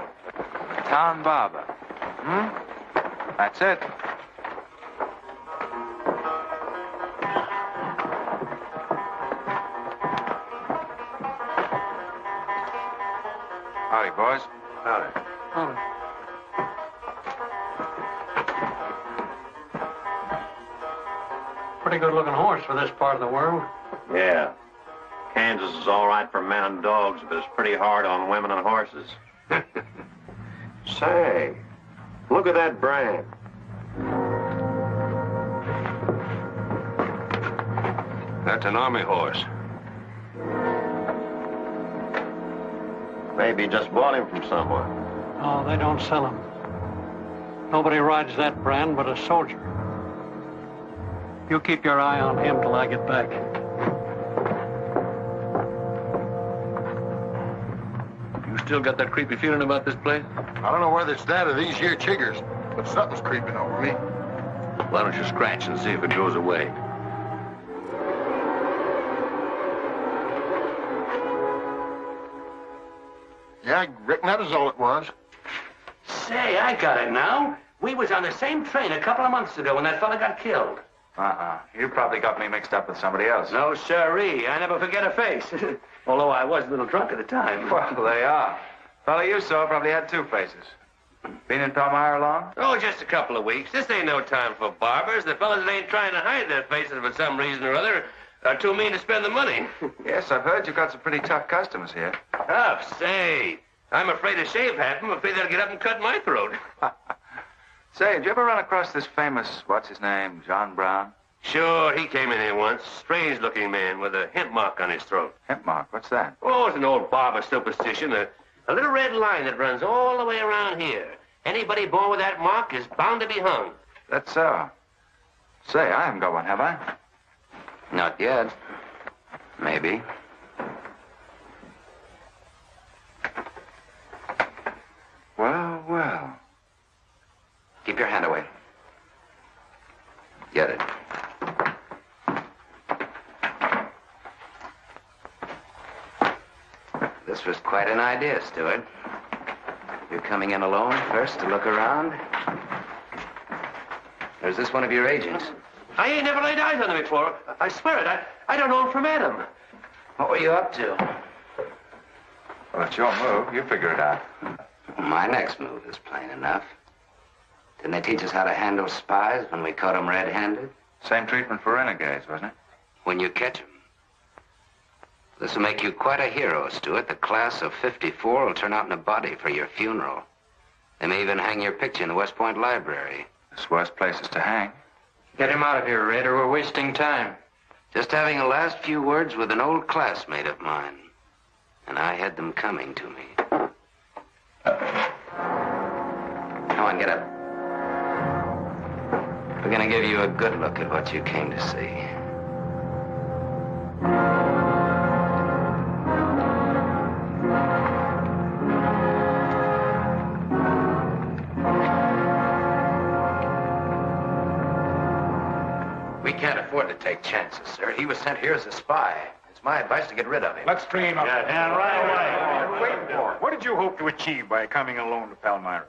Town barber. That's it. Howdy, boys. Howdy. Pretty good-looking horse for this part of the world. Yeah. Kansas is all right for men and dogs, but it's pretty hard on women and horses. Say, look at that brand. That's an army horse. Maybe you just bought him from someone. Oh, they don't sell them. Nobody rides that brand but a soldier. You keep your eye on him till I get back. You still got that creepy feeling about this place? I don't know whether it's that or these here chiggers, but something's creeping over me. Why don't you scratch and see if it goes away? Yeah, I reckon that is all it was. Say, I got it now. We was on the same train a couple of months ago when that fella got killed. You probably got me mixed up with somebody else. No, sirree. I never forget a face. Although I was a little drunk at the time. Well, they are. Fella you saw probably had two faces. Been in Palmyra long? Oh, just a couple of weeks. This ain't no time for barbers. The fellas that ain't trying to hide their faces for some reason or other are too mean to spend the money. Yes, I've heard you've got some pretty tough customers here. Oh, say. I'm afraid to shave half of them. I'm afraid they'll get up and cut my throat. Say, did you ever run across this famous, what's his name, John Brown? Sure, he came in here once. Strange-looking man with a hemp mark on his throat. Hemp mark? What's that? Oh, it's an old barber superstition. A little red line that runs all the way around here. Anybody born with that mark is bound to be hung. That's so. Say, I haven't got one, have I? Not yet. Maybe. Well, well. Keep your hand away. Get it. This was quite an idea, Stuart. You're coming in alone first to look around? Or is this one of your agents? I ain't never laid eyes on him before. I swear it. I don't know him from Adam. What were you up to? Well, it's your move. You figure it out. My next move is plain enough. Didn't they teach us how to handle spies when we caught them red-handed? Same treatment for renegades, wasn't it? When you catch them. This will make you quite a hero, Stuart. The class of '54 will turn out in a body for your funeral. They may even hang your picture in the West Point Library. There's worse places to hang. Get him out of here, Red, or we're wasting time. Just having a last few words with an old classmate of mine. And I had them coming to me. Come on, get up. We're gonna give you a good look at what you came to see. We can't afford to take chances, sir. He was sent here as a spy. It's my advice to get rid of him. Let's free him up. Yeah, right away. Wait for it. What did you hope to achieve by coming alone to Palmyra?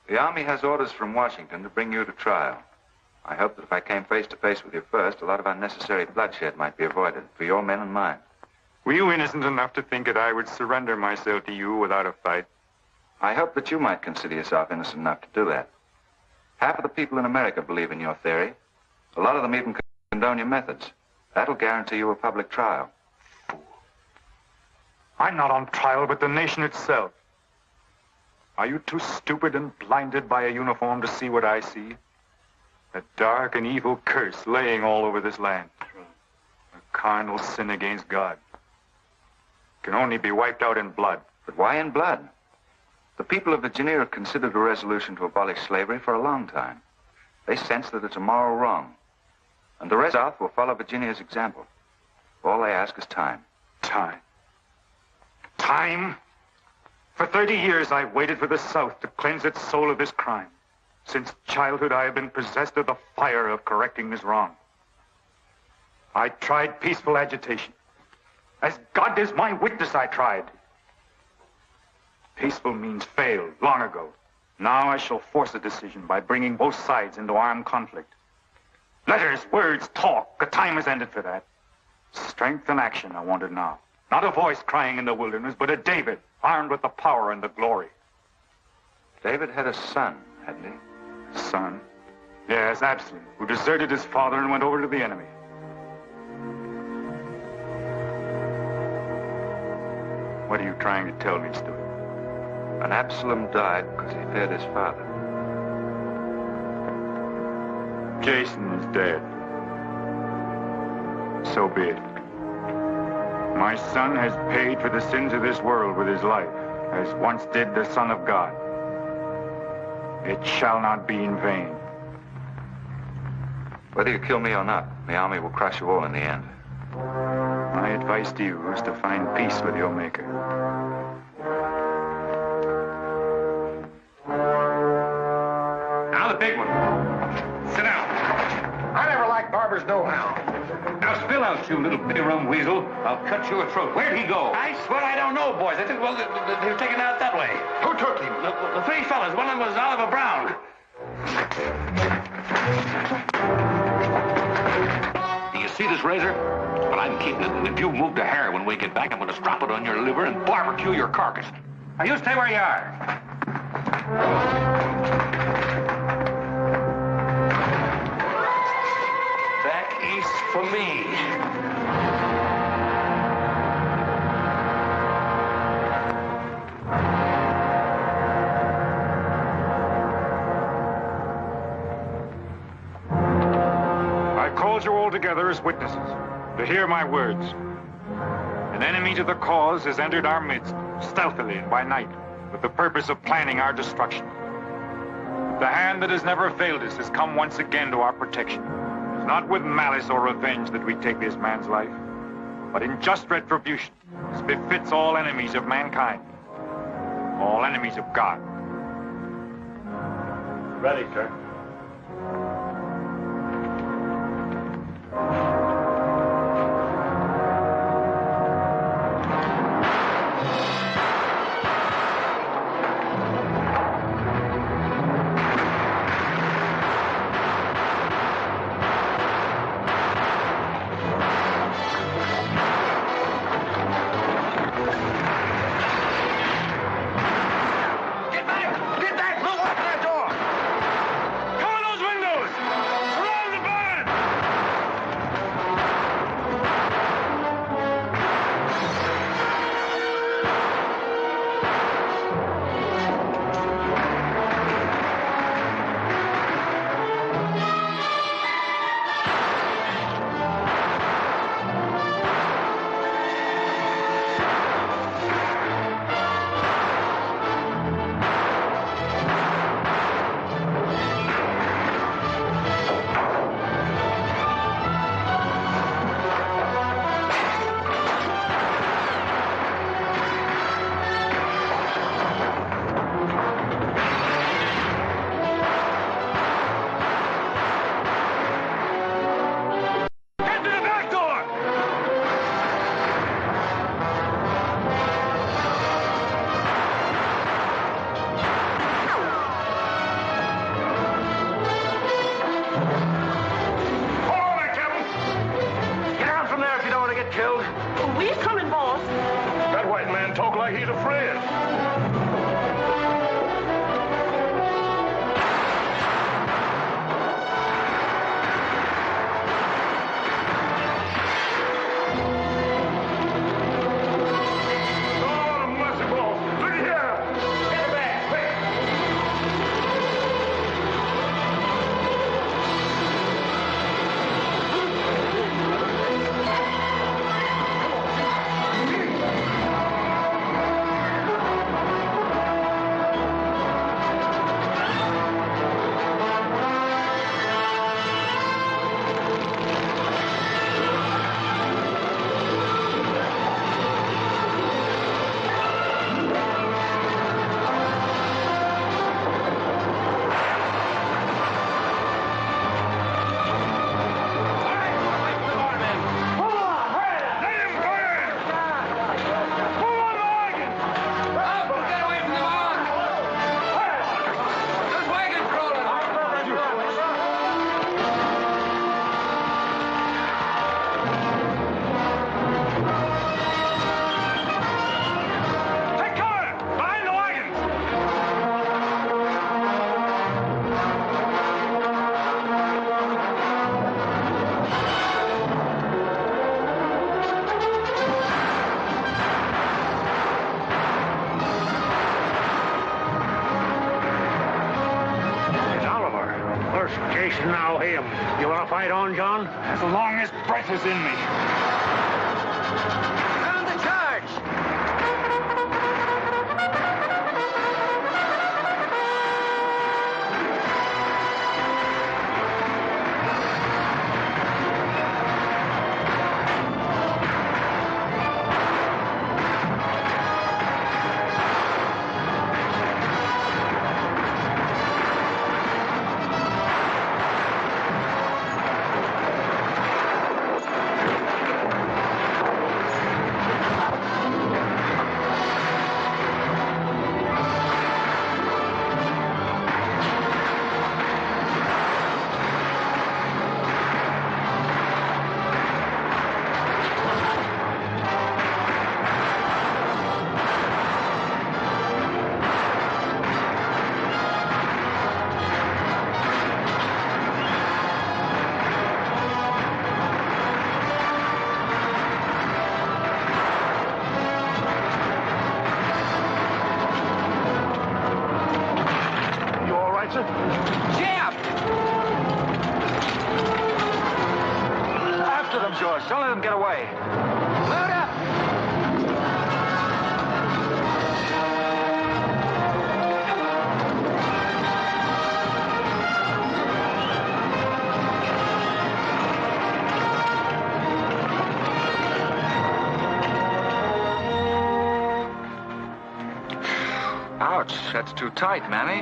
The Army has orders from Washington to bring you to trial. I hope that if I came face to face with you first, a lot of unnecessary bloodshed might be avoided for your men and mine. Were you innocent enough to think that I would surrender myself to you without a fight? I hope that you might consider yourself innocent enough to do that. Half of the people in America believe in your theory. A lot of them even condone your methods. That'll guarantee you a public trial. Fool. I'm not on trial, but the nation itself. Are you too stupid and blinded by a uniform to see what I see? A dark and evil curse laying all over this land. A carnal sin against God. Can only be wiped out in blood. But why in blood? The people of Virginia have considered a resolution to abolish slavery for a long time. They sense that it's a moral wrong. And the rest of the South will follow Virginia's example. All they ask is time. Time? Time? For 30 years, I've waited for the South to cleanse its soul of this crime. Since childhood, I have been possessed of the fire of correcting this wrong. I tried peaceful agitation. As God is my witness, I tried. Peaceful means failed long ago. Now I shall force a decision by bringing both sides into armed conflict. Letters, words, talk. The time has ended for that. Strength and action are wanted now. Not a voice crying in the wilderness, but a David, armed with the power and the glory. David had a son, hadn't he? Son? Yes, Absalom, who deserted his father and went over to the enemy. What are you trying to tell me, Stuart? And Absalom died because he feared his father. Jason is dead. So be it. My son has paid for the sins of this world with his life, as once did the Son of God. It shall not be in vain. Whether you kill me or not, the army will crush you all in the end. My advice to you is to find peace with your Maker. Now the big one. Sit down. I never liked Barber's know-how. Now spill out, you little big-rum weasel. I'll cut your throat. Where'd he go? I swear I don't know, boys. I think, well, they were taken out that way. Who took him? The three fellas. One of them was Oliver Brown. Do you see this razor? Well, I'm keeping it, and if you move the hair when we get back, I'm going to strap it on your liver and barbecue your carcass. Now, you stay where you are. Back east for me. I called you all together as witnesses to hear my words. An enemy to the cause has entered our midst, stealthily and by night, with the purpose of planning our destruction. The hand that has never failed us has come once again to our protection. It is not with malice or revenge that we take this man's life, but in just retribution, as befits all enemies of mankind, all enemies of God. Ready, sir. nation now, him. You want to fight on, John? As long as breath is in me. Sound the charge! Don't let them get away. Load up! Ouch, that's too tight, Mammy.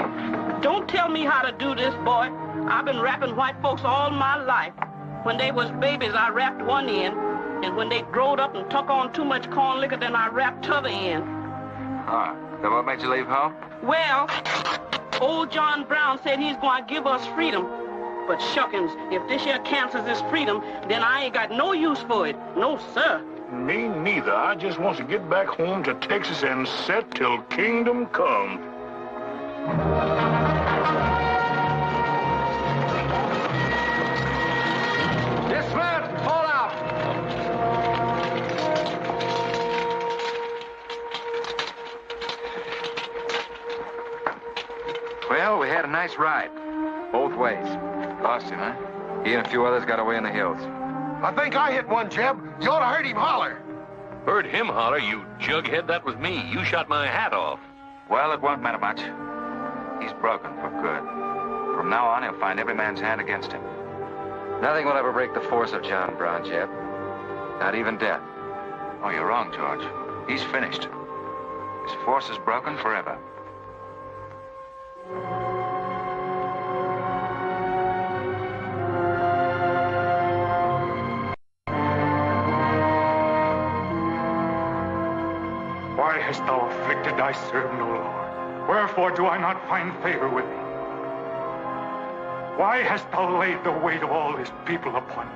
Don't tell me how to do this, boy. I've been wrapping white folks all my life. When they was babies, I wrapped one end, and when they growed up and took on too much corn liquor, then I wrapped t'other end. Ah, then what made you leave home? Well, old John Brown said he's going to give us freedom. But shuckins, if this here Kansas is freedom, then I ain't got no use for it. No, sir. Me neither. I just want to get back home to Texas and set till kingdom come. Dismount! Fall out! Well, we had a nice ride. Both ways. Lost him, huh? He and a few others got away in the hills. I think I hit one, Jeb. You ought to heard him holler. Heard him holler, you jughead? That was me. You shot my hat off. Well, it won't matter much. He's broken for good. From now on, he'll find every man's hand against him. Nothing will ever break the force of John Brown, Jeb. Not even death. Oh, you're wrong, George. He's finished. His force is broken forever. Why hast thou afflicted thy servant, O Lord? Wherefore do I not find favor with thee? Why hast thou laid the weight of all this people upon me?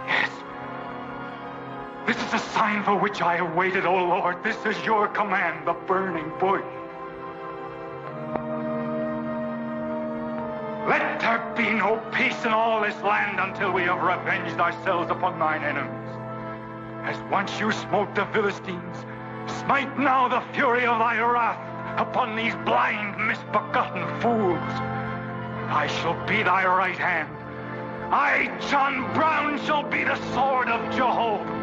Yes. This is the sign for which I have waited, O Lord. This is your command, the burning bush. Let there be no peace in all this land until we have revenged ourselves upon thine enemies. As once you smote the Philistines, smite now the fury of thy wrath upon these blind, misbegotten fools. I shall be thy right hand. I, John Brown, shall be the sword of Jehovah.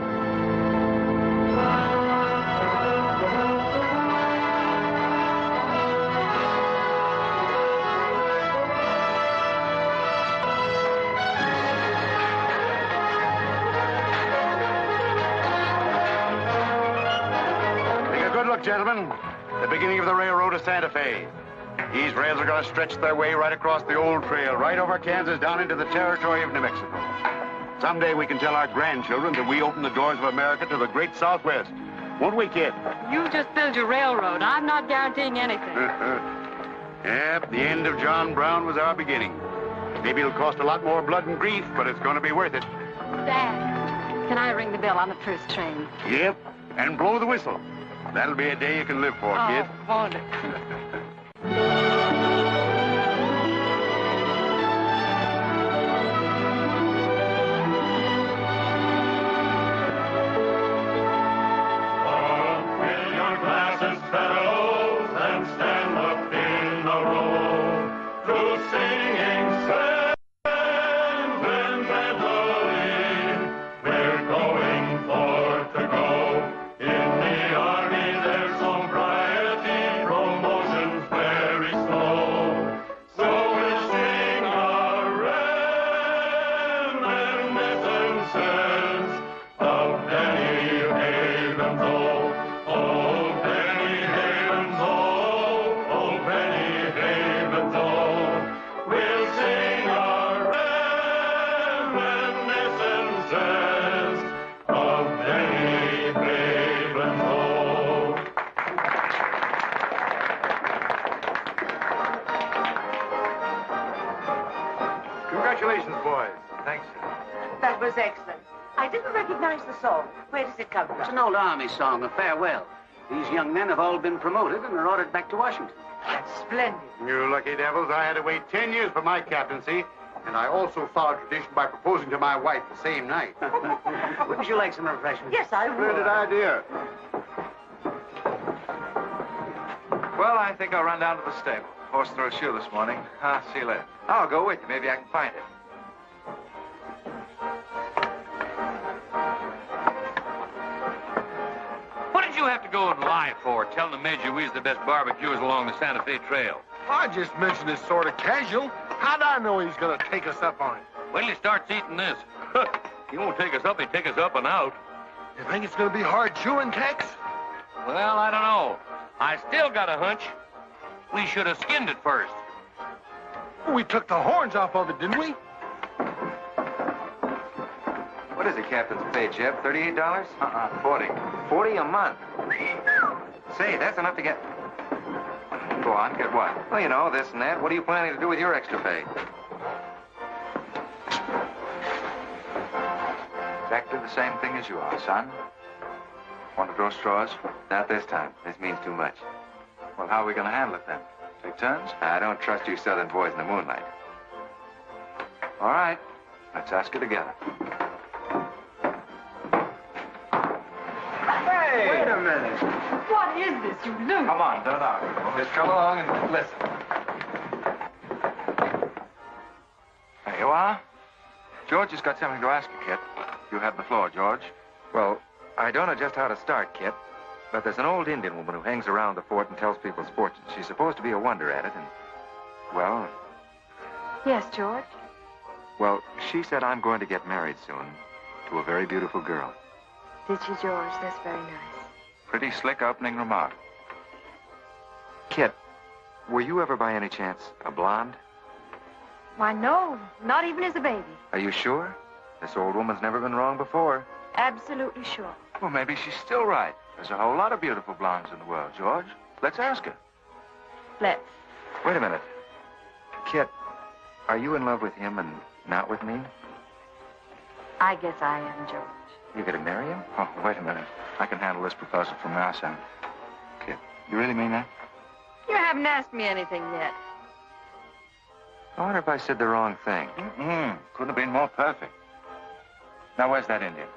Look, gentlemen, the beginning of the railroad to Santa Fe. These rails are going to stretch their way right across the old trail, right over Kansas, down into the territory of New Mexico. Someday we can tell our grandchildren that we opened the doors of America to the great Southwest. Won't we, kid? You just build your railroad. I'm not guaranteeing anything. Yep, the end of John Brown was our beginning. Maybe it'll cost a lot more blood and grief, but it's going to be worth it. Dad, can I ring the bell on the first train? Yep, and blow the whistle. That'll be a day you can live for, kid. Won't it? Fill your glasses, fellows, and stand up in I didn't recognize the song. Where does it come from? It's an old Army song, a farewell. These young men have all been promoted and are ordered back to Washington. That's splendid. You lucky devils, I had to wait 10 years for my captaincy, and I also followed tradition by proposing to my wife the same night. Wouldn't you like some refreshments? Yes, I would. Splendid idea. Well, I think I'll run down to the stable. Horse threw a shoe this morning. I'll see you later. I'll go with you. Maybe I can find it. What did you have to go and lie for, telling the Major we was the best barbecuers along the Santa Fe Trail? I just mentioned it sort of casual. How'd I know he's gonna take us up on it? When he starts eating this, he won't take us up, he'll take us up and out. You think it's gonna be hard chewing, Tex? Well, I don't know. I still got a hunch. We should have skinned it first. We took the horns off of it, didn't we? What is the captain's pay, Jeb? $38? 40. 40 a month. Say, that's enough to get... Go on, get what? Well, you know, this and that. What are you planning to do with your extra pay? Exactly the same thing as you are, son. Want to draw straws? Not this time. This means too much. Well, how are we going to handle it then? Take turns? I don't trust you southern boys in the moonlight. All right. Let's ask it together. Hey! Wait a minute. What is this, you loon? Come on, don't argue. Just come along and listen. There you are. George has got something to ask you, Kit. You have the floor, George. Well, I don't know just how to start, Kit, but there's an old Indian woman who hangs around the fort and tells people's fortunes. She's supposed to be a wonder at it, and, well, Yes, George. well, she said I'm going to get married soon to a very beautiful girl. Did she, George? That's very nice. Pretty slick opening remark. Kit, were you ever by any chance a blonde? Why, no. Not even as a baby. Are you sure? This old woman's never been wrong before. Absolutely sure. Well, maybe she's still right. There's a whole lot of beautiful blondes in the world, George. Let's ask her. Let's. Wait a minute. Kit, are you in love with him and not with me? I guess I am, George. You going to marry him? Oh, wait a minute. I can handle this proposal from now on. Kit, you really mean that? You haven't asked me anything yet. I wonder if I said the wrong thing. Couldn't have been more perfect. Now, where's that Indian?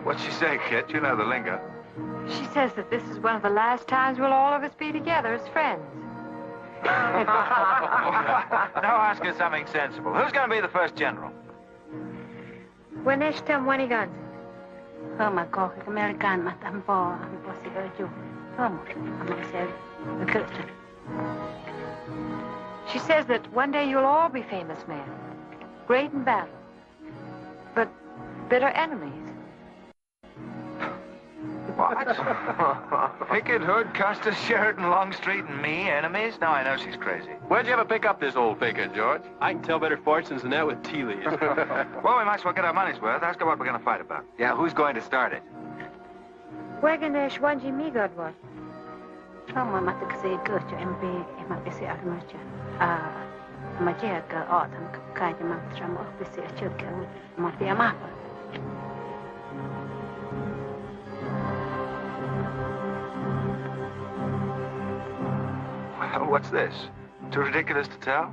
What'd she say, Kit? You know the lingo. She says that this is one of the last times we'll all of us be together as friends. Now ask her something sensible. Who's going to be the first general? When is them when he guns? She says that one day you'll all be famous men, great in battle, but bitter enemies. What? Pickett, Hood, Custer, Sheridan, Longstreet, and me, enemies? Now I know she's crazy. Where'd you ever pick up this old Pickett, George? I can tell better fortunes than that with tea leaves. Well, we might as well get our money's worth. Ask her what we're going to fight about. Yeah, who's going to start it? Wagon Shwanji me God was. Well, what's this? Too ridiculous to tell?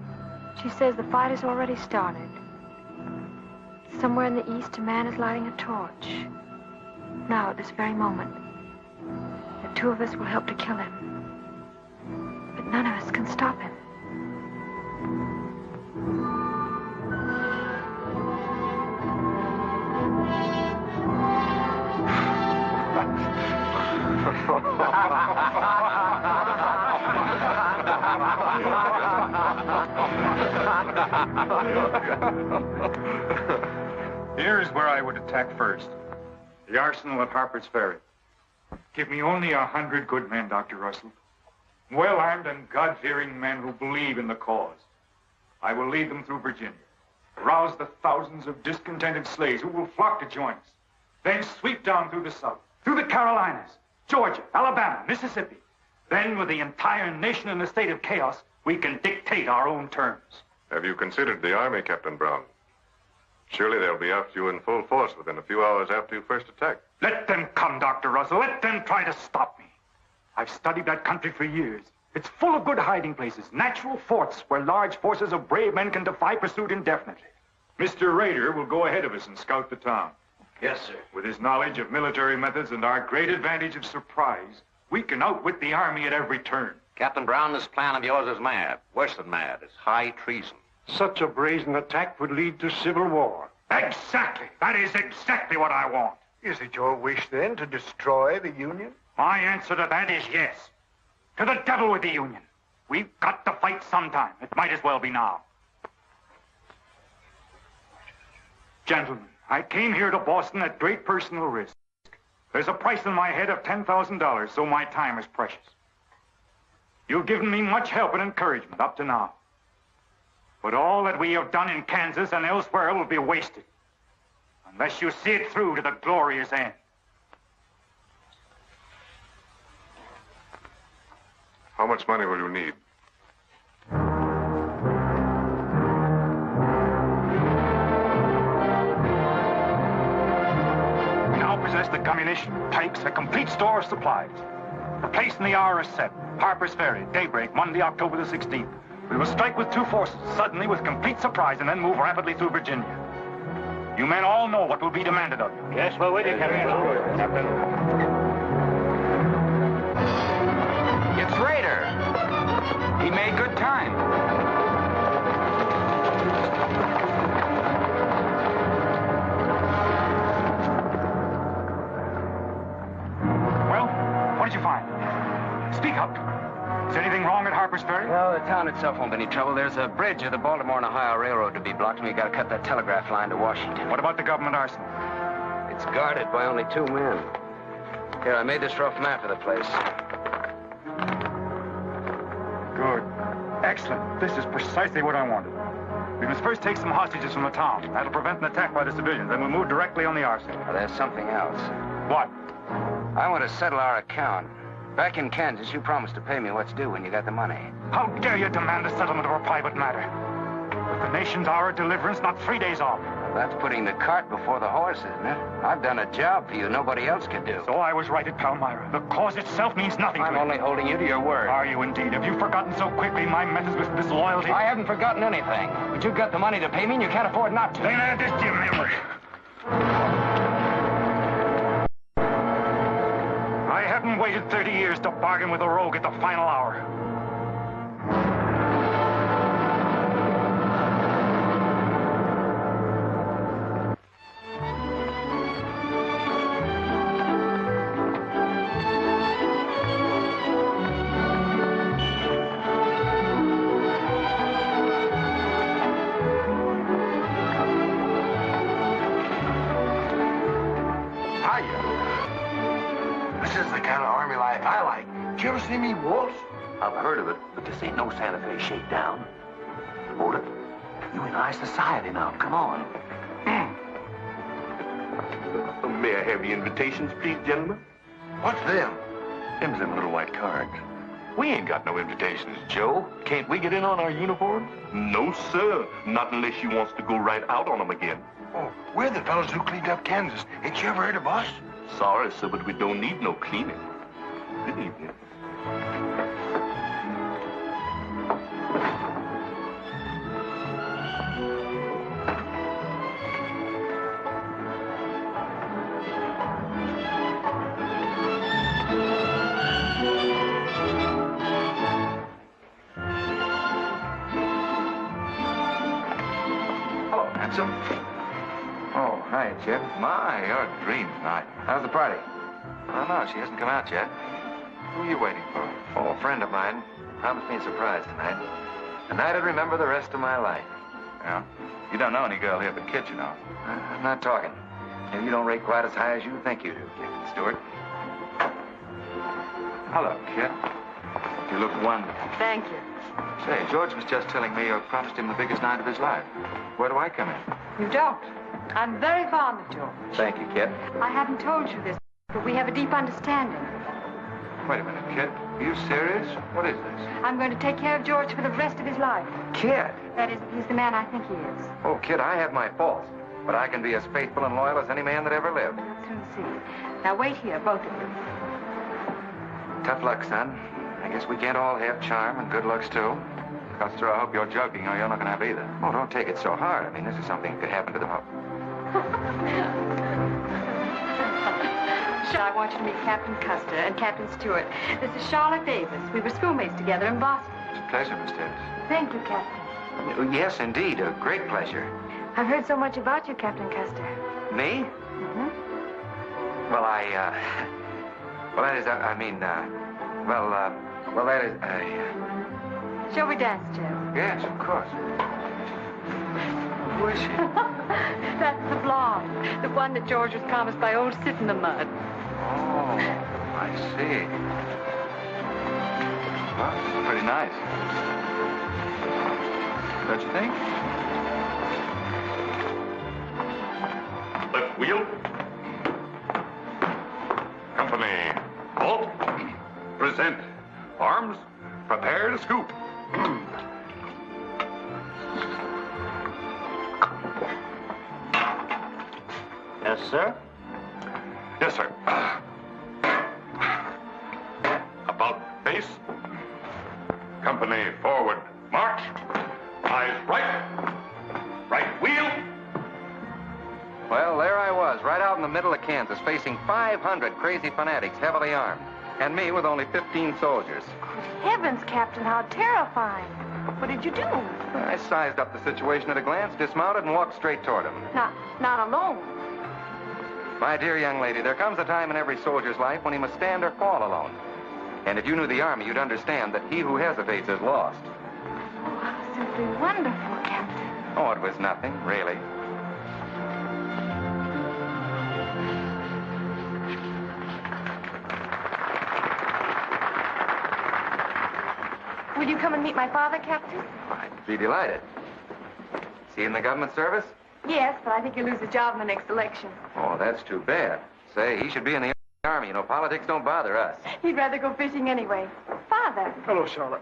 She says the fight has already started. Somewhere in the east, a man is lighting a torch. Now, at this very moment, the two of us will help to kill him. But none of us can stop him. Here's where I would attack first. The arsenal at Harper's Ferry. Give me only 100 good men, Dr. Russell. Well-armed and God-fearing men who believe in the cause. I will lead them through Virginia. Rouse the thousands of discontented slaves who will flock to join us. Then sweep down through the South, through the Carolinas, Georgia, Alabama, Mississippi. Then, with the entire nation in a state of chaos, we can dictate our own terms. Have you considered the Army, Captain Brown? Surely they'll be after you in full force within a few hours after you first attack. Let them come, Dr. Russell. Let them try to stop me. I've studied that country for years. It's full of good hiding places, natural forts where large forces of brave men can defy pursuit indefinitely. Mr. Raider will go ahead of us and scout the town. Yes, sir. With his knowledge of military methods and our great advantage of surprise, we can outwit the Army at every turn. Captain Brown, this plan of yours is mad. Worse than mad. It's high treason. Such a brazen attack would lead to civil war. Exactly. That is exactly what I want. Is it your wish, then, to destroy the Union? My answer to that is yes. To the devil with the Union. We've got to fight sometime. It might as well be now. Gentlemen, I came here to Boston at great personal risk. There's a price on my head of $10,000, so my time is precious. You've given me much help and encouragement up to now. But all that we have done in Kansas and elsewhere will be wasted unless you see it through to the glorious end. How much money will you need? We now possess the ammunition, tanks, a complete store of supplies. The place and the hour is set. Harper's Ferry, daybreak, Monday, October the 16th. We will strike with two forces, suddenly with complete surprise, and then move rapidly through Virginia. You men all know what will be demanded of you. Yes, we're with you, Captain. It's Raider. He made good time. Well, what did you find? Speak up. Is anything wrong at Harper's Ferry? Well, the town itself won't be any trouble. There's a bridge of the Baltimore and Ohio Railroad to be blocked, and we got to cut that telegraph line to Washington. What about the government arsenal? It's guarded by only 2 men. Here, I made this rough map of the place. Good. Excellent. This is precisely what I wanted. We must first take some hostages from the town. That'll prevent an attack by the civilians. Then we'll move directly on the arsenal. Well, there's something else. What? I want to settle our account. Back in Kansas, you promised to pay me what's due when you got the money. How dare you demand a settlement of a private matter? With the nation's hour of deliverance not 3 days off. Well, that's putting the cart before the horse, isn't it? I've done a job for you nobody else could do. So I was right at Palmyra. The cause itself means nothing to me. I'm only holding you to your word. Are you indeed? Have you forgotten so quickly my methods with disloyalty? I haven't forgotten anything. But you've got the money to pay me and you can't afford not to. Then add this to your memory. I haven't waited 30 years to bargain with a rogue at the final hour. I've heard of it, but this ain't no Santa Fe shakedown. Hold it. You in high society now. Come on. May I have your invitations, please, gentlemen? What's them? Them's them little white cards. We ain't got no invitations, Joe. Can't we get in on our uniform? No, sir. Not unless you wants to go right out on them again. Oh, we're the fellows who cleaned up Kansas. Ain't you ever heard of us? Sorry, sir, but we don't need no cleaning. Good evening. Oh, hi, Chip. My, you're a dream tonight. How's the party? I don't know. She hasn't come out yet. Who are you waiting for? Oh, a friend of mine promised me a surprise tonight. A night I'd remember the rest of my life. Yeah? You don't know any girl here but Kit, you know. I'm not talking. Maybe you don't rate quite as high as you think you do, Captain Stuart. Hello, kid. You look wonderful. Thank you. Say, George was just telling me you promised him the biggest night of his life. Where do I come in? You don't. I'm very fond of George. Thank you, kid. I haven't told you this, but we have a deep understanding. Wait a minute, kid. Are you serious? What is this? I'm going to take care of George for the rest of his life. Kid! That is, he's the man I think he is. Oh, kid, I have my faults. But I can be as faithful and loyal as any man that ever lived. I'll soon see. Now wait here, both of you. Tough luck, son. I guess we can't all have charm and good looks, too. Custer, I hope you're joking, or you're not going to have either. Oh, don't take it so hard. I mean, this is something that could happen to the whole. I want you to meet Captain Custer and Captain Stuart. This is Charlotte Davis. We were schoolmates together in Boston. It's a pleasure, Miss Davis. Thank you, Captain. Oh, yes, indeed. A great pleasure. I've heard so much about you, Captain Custer. Me? Mm-hmm. Well, well, that is, well, that is, Shall we dance, Jeff? Yes, of course. Who is she? That's the blonde. The one that George was promised by old Sit in the Mud. Oh, I see. Well, pretty nice. Don't you think? Left wheel. Company. Halt. Present. Arms. Prepare to scoop. Yes, sir? Yes, sir. About face. Company forward. March. Eyes right. Right wheel. Well, there I was, right out in the middle of Kansas, facing 500 crazy fanatics, heavily armed. And me with only 15 soldiers. Heavens, Captain, how terrifying. What did you do? I sized up the situation at a glance, dismounted, and walked straight toward him. Not alone. My dear young lady, there comes a time in every soldier's life when he must stand or fall alone. And if you knew the Army, you'd understand that he who hesitates is lost. Oh, how simply wonderful, Captain. Oh, it was nothing, really. Will you come and meet my father, Captain? I'd be delighted. Is he in the government service? Yes, but I think he'll lose his job in the next election. Oh, that's too bad. Say, he should be in the Army. You know, politics don't bother us. He'd rather go fishing anyway. Father. Hello, Charlotte.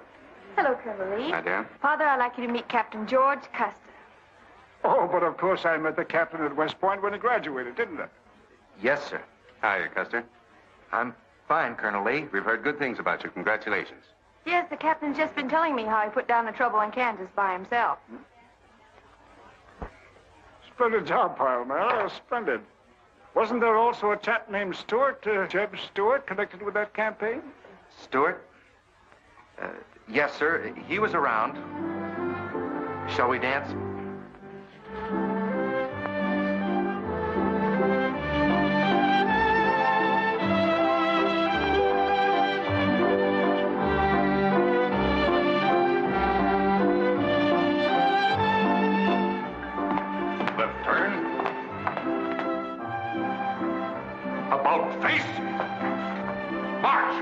Hello, Colonel Lee. Hi, dear. Father, I'd like you to meet Captain George Custer. Oh, but of course I met the captain at West Point when he graduated, didn't I? Yes, sir. Hi, Custer. I'm fine, Colonel Lee. We've heard good things about you. Congratulations. Yes, the captain's just been telling me how he put down the trouble in Kansas by himself. Splendid job, pile, man. Oh, splendid. Wasn't there also a chap named Stuart, J.E.B. Stuart, connected with that campaign? Stuart? Yes, sir. He was around. Shall we dance? Left turn. About face. March.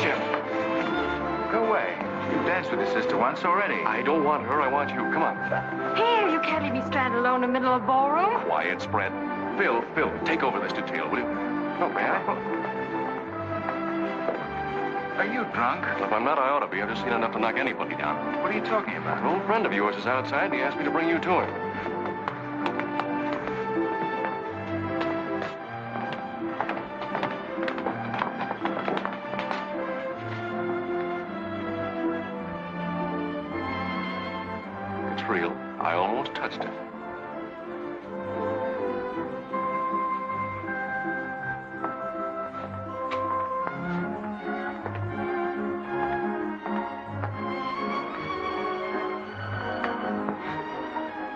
Jim. Go away. You've danced with your sister once already. I don't want her. I want you. Come on. Here, you can't leave me stranded alone in the middle of the ballroom. Quiet, spread. Phil, take over this detail, will you? Oh, man. Are you drunk? If I'm not, I ought to be. I've just seen enough to knock anybody down. What are you talking about? An old friend of yours is outside, and he asked me to bring you to him. It's real. I almost touched it.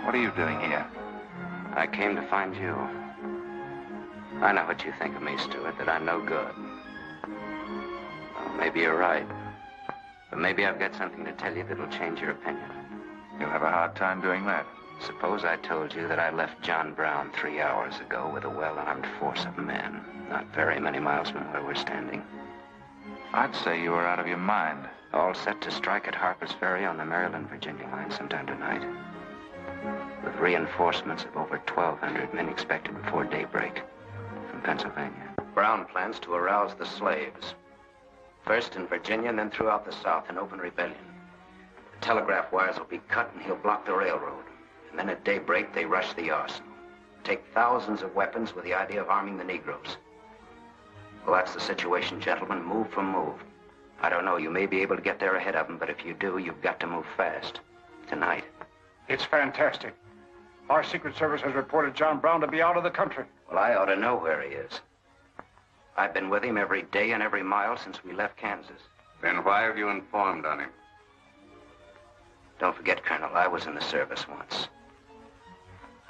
What are you doing here? I came to find you. I know what you think of me, Stuart, that I'm no good. Well, maybe you're right. But maybe I've got something to tell you that'll change your opinion. You'll have a hard time doing that. Suppose I told you that I left John Brown 3 hours ago with a well-armed force of men, not very many miles from where we're standing. I'd say you were out of your mind. All set to strike at Harper's Ferry on the Maryland-Virginia line sometime tonight. With reinforcements of over 1,200 men expected before daybreak from Pennsylvania. Brown plans to arouse the slaves. First in Virginia and then throughout the South in open rebellion. The telegraph wires will be cut and he'll block the railroad. And then at daybreak, they rush the arsenal. Take thousands of weapons with the idea of arming the Negroes. Well, that's the situation, gentlemen. Move for move. I don't know, you may be able to get there ahead of them, but if you do, you've got to move fast. Tonight. It's fantastic. Our Secret Service has reported John Brown to be out of the country. Well, I ought to know where he is. I've been with him every day and every mile since we left Kansas. Then why have you informed on him? Don't forget, Colonel, I was in the service once.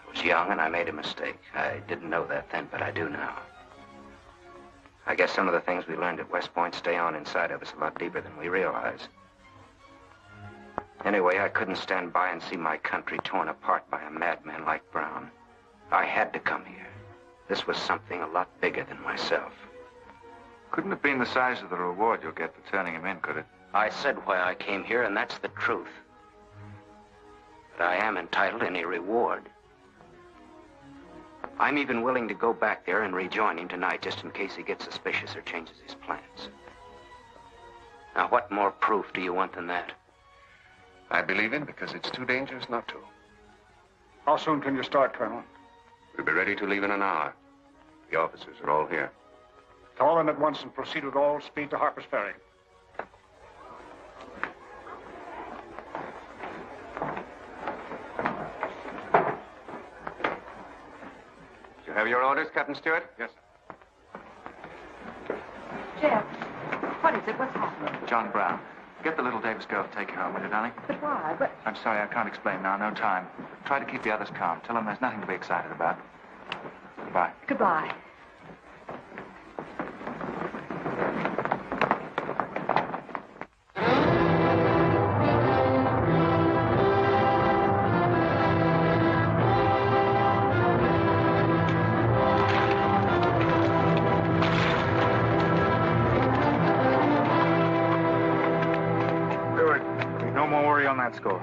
I was young and I made a mistake. I didn't know that then, but I do now. I guess some of the things we learned at West Point stay on inside of us a lot deeper than we realize. Anyway, I couldn't stand by and see my country torn apart by a madman like Brown. I had to come here. This was something a lot bigger than myself. Couldn't have been the size of the reward you'll get for turning him in, could it? I said why I came here, and that's the truth. But I am entitled to any reward. I'm even willing to go back there and rejoin him tonight just in case he gets suspicious or changes his plans. Now, what more proof do you want than that? I believe him because it's too dangerous not to. How soon can you start, Colonel? We'll be ready to leave in an hour. The officers are all here. Call them at once and proceed with all speed to Harper's Ferry. You have your orders, Captain Stuart? Yes, sir. Jeff, what is it? What's happening? John Brown. Get the little Davis girl to take you home, will you, darling? But why? But... I'm sorry, I can't explain now. No time. Try to keep the others calm. Tell them there's nothing to be excited about. Goodbye. Goodbye. Score.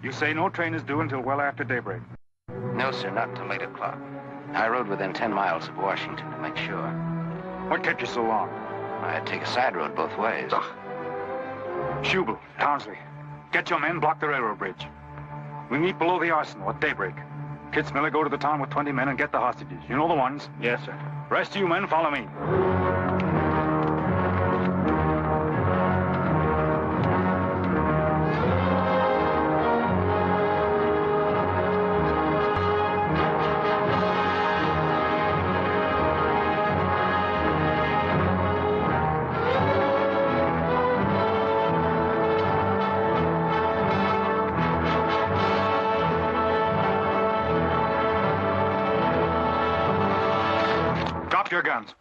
You say no train is due until well after daybreak? No, sir, not until 8 o'clock. I rode within 10 miles of Washington to make sure. What kept you so long? I had to take a side road both ways. Schubel, Townsley, get your men, block the railroad bridge. We meet below the arsenal at daybreak. Kitzmiller, go to the town with 20 men and get the hostages. You know the ones? Yes, sir. Rest of you men, follow me. Your guns.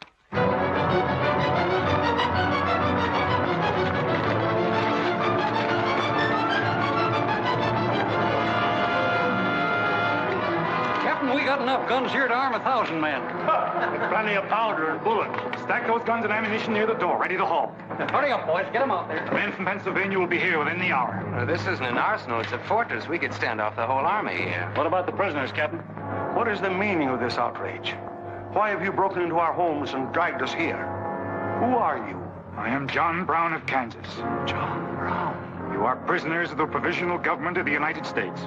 Captain, we got enough guns here to arm 1,000 men. Plenty of powder and bullets. Stack those guns and ammunition near the door, ready to haul. Hurry up, boys. Get them out there. The men from Pennsylvania will be here within the hour. This isn't an arsenal. It's a fortress. We could stand off the whole army here. What about the prisoners, Captain? What is the meaning of this outrage? Why have you broken into our homes and dragged us here? Who are you? I am John Brown of Kansas. John Brown? You are prisoners of the provisional government of the United States.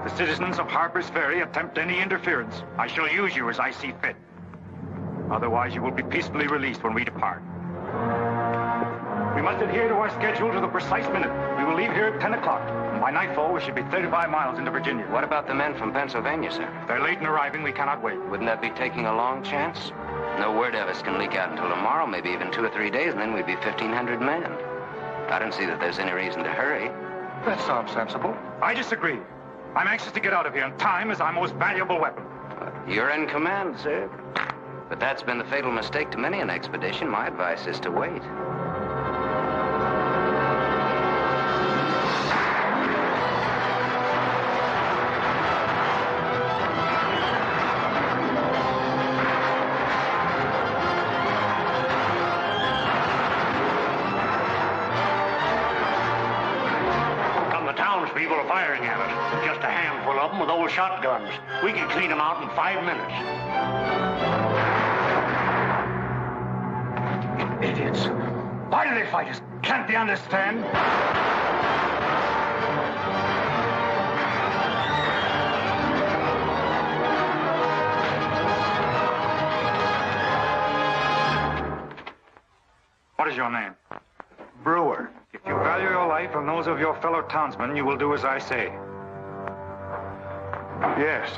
The citizens of Harper's Ferry attempt any interference. I shall use you as I see fit. Otherwise, you will be peacefully released when we depart. We must adhere to our schedule to the precise minute. We will leave here at 10 o'clock. And by nightfall, we should be 35 miles into Virginia. What about the men from Pennsylvania, sir? If they're late in arriving, we cannot wait. Wouldn't that be taking a long chance? No word of us can leak out until tomorrow, maybe even 2 or 3 days, and then we'd be 1,500 men. I don't see that there's any reason to hurry. That sounds sensible. I disagree. I'm anxious to get out of here, and time is our most valuable weapon. You're in command, sir. But that's been the fatal mistake to many an expedition. My advice is to wait. shotguns. We can clean them out in 5 minutes. Idiots. Why do they fight us? Can't they understand? What is your name? Brewer. If you value your life and those of your fellow townsmen, you will do as I say. Yes.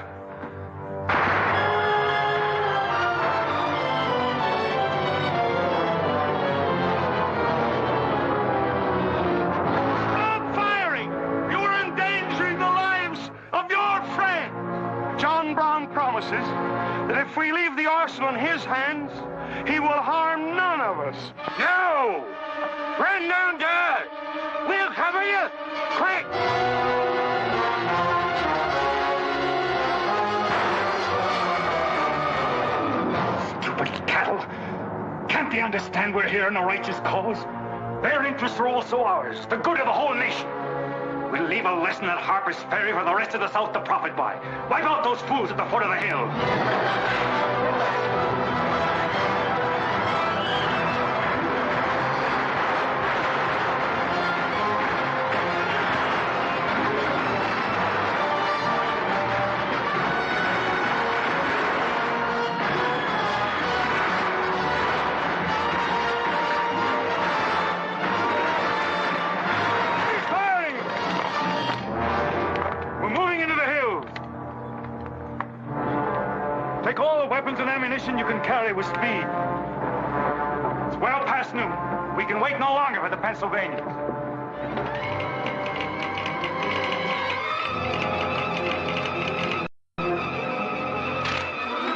Stop firing! You are endangering the lives of your friends! John Brown promises that if we leave the arsenal in his hands, he will harm none of us. No! Run down to us! We'll cover you! Quick! Stupid cattle. Can't they understand we're here in a righteous cause? Their interests are also ours, the good of the whole nation. We'll leave a lesson at Harper's Ferry for the rest of the South to profit by. Wipe out those fools at the foot of the hill. Take all the weapons and ammunition you can carry with speed. It's well past noon. We can wait no longer for the Pennsylvanians.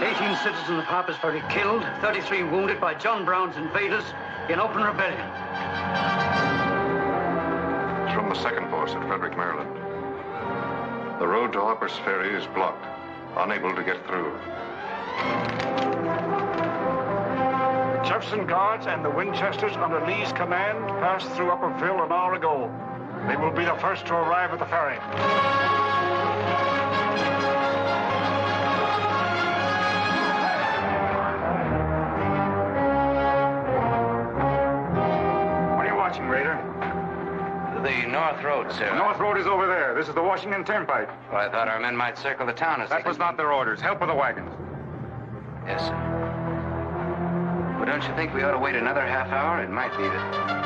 18 citizens of Harper's Ferry killed, 33 wounded by John Brown's invaders in open rebellion. It's from the second force at Frederick, Maryland. The road to Harper's Ferry is blocked, unable to get through. The Jefferson Guards and the Winchesters under Lee's command passed through Upperville an hour ago. They will be the first to arrive at the ferry. What are you watching, Raider? The North Road, sir. The North Road is over there. This is the Washington Turnpike. Well, I thought our men might circle the town as That was not their orders. Help with the wagons. Yes, sir. Well, don't you think we ought to wait another half hour? It might be that...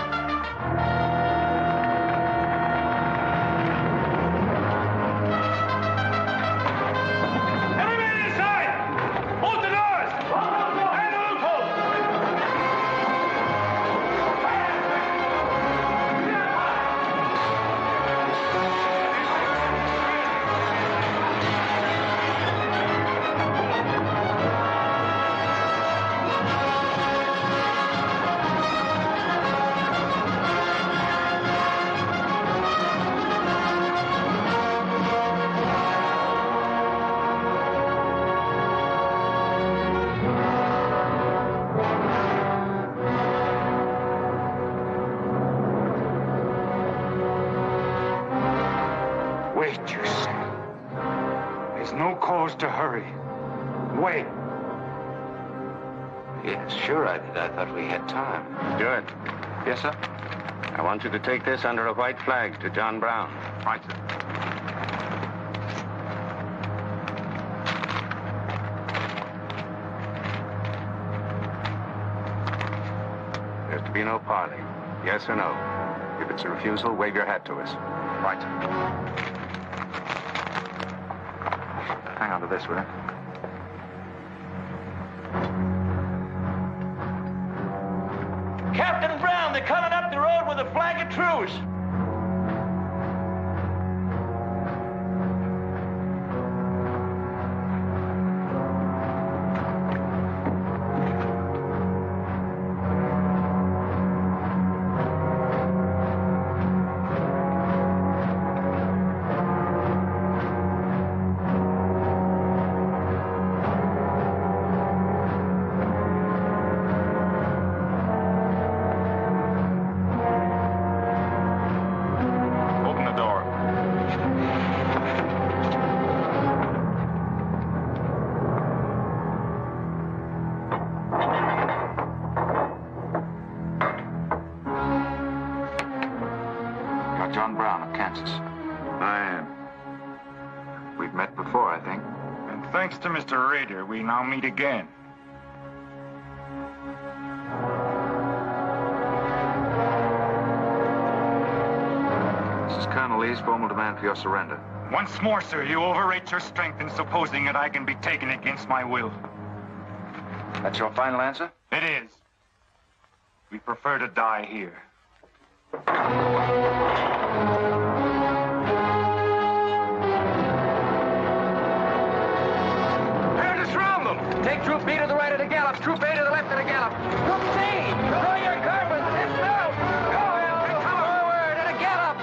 Wait, you say. There's no cause to hurry. Wait. Yes, sure I did. I thought we had time. Stuart. Yes, sir? I want you to take this under a white flag to John Brown. Right, sir. There's to be no parley. Yes or no? If it's a refusal, wave your hat to us. Right. Hang on to this, will you? Captain Brown, they're coming up the road with a flag of truce. Thanks to Mr. Raider, we now meet again. This is Colonel Lee's formal demand for your surrender. Once more, sir, you overrate your strength in supposing that I can be taken against my will. That's your final answer? It is. We prefer to die here. Here to surround them! Take Troop B to the right of the gallop, Troop A to the left of the gallop. Troop C, throw your carbons, dismount! Come forward at a gallop!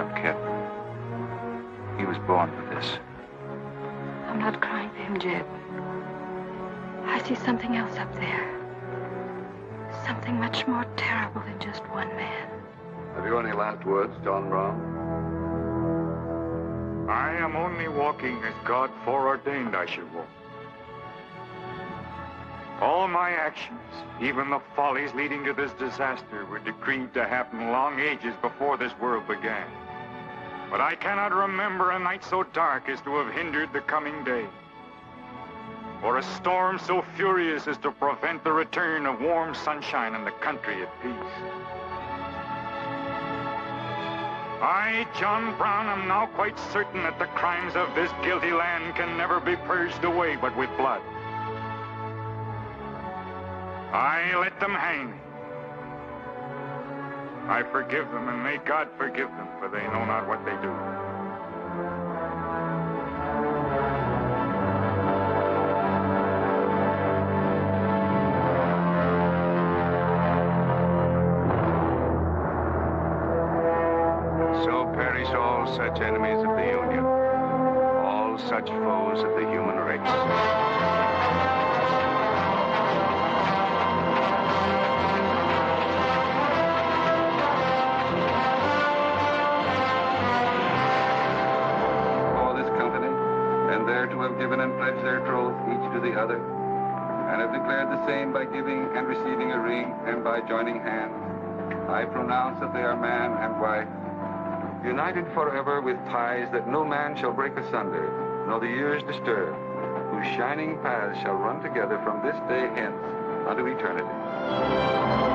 up, kid. He was born for this. I'm not crying for him, Jeb. I see something else up there. Something much more terrible than just one man. Have you any last words, John Brown? I am only walking as God foreordained I should walk. All my actions, even the follies leading to this disaster, were decreed to happen long ages before this world began. But I cannot remember a night so dark as to have hindered the coming day, or a storm so furious as to prevent the return of warm sunshine and the country at peace. I, John Brown, am now quite certain that the crimes of this guilty land can never be purged away but with blood. I let them hang me. I forgive them, and may God forgive them, for they know not what they do. So perish all such enemies of the Union, all such foes of the human race. To have given and pledged their troth each to the other, and have declared the same by giving and receiving a ring and by joining hands, I pronounce that they are man and wife, united forever with ties that no man shall break asunder, nor the years disturb, whose shining paths shall run together from this day hence unto eternity.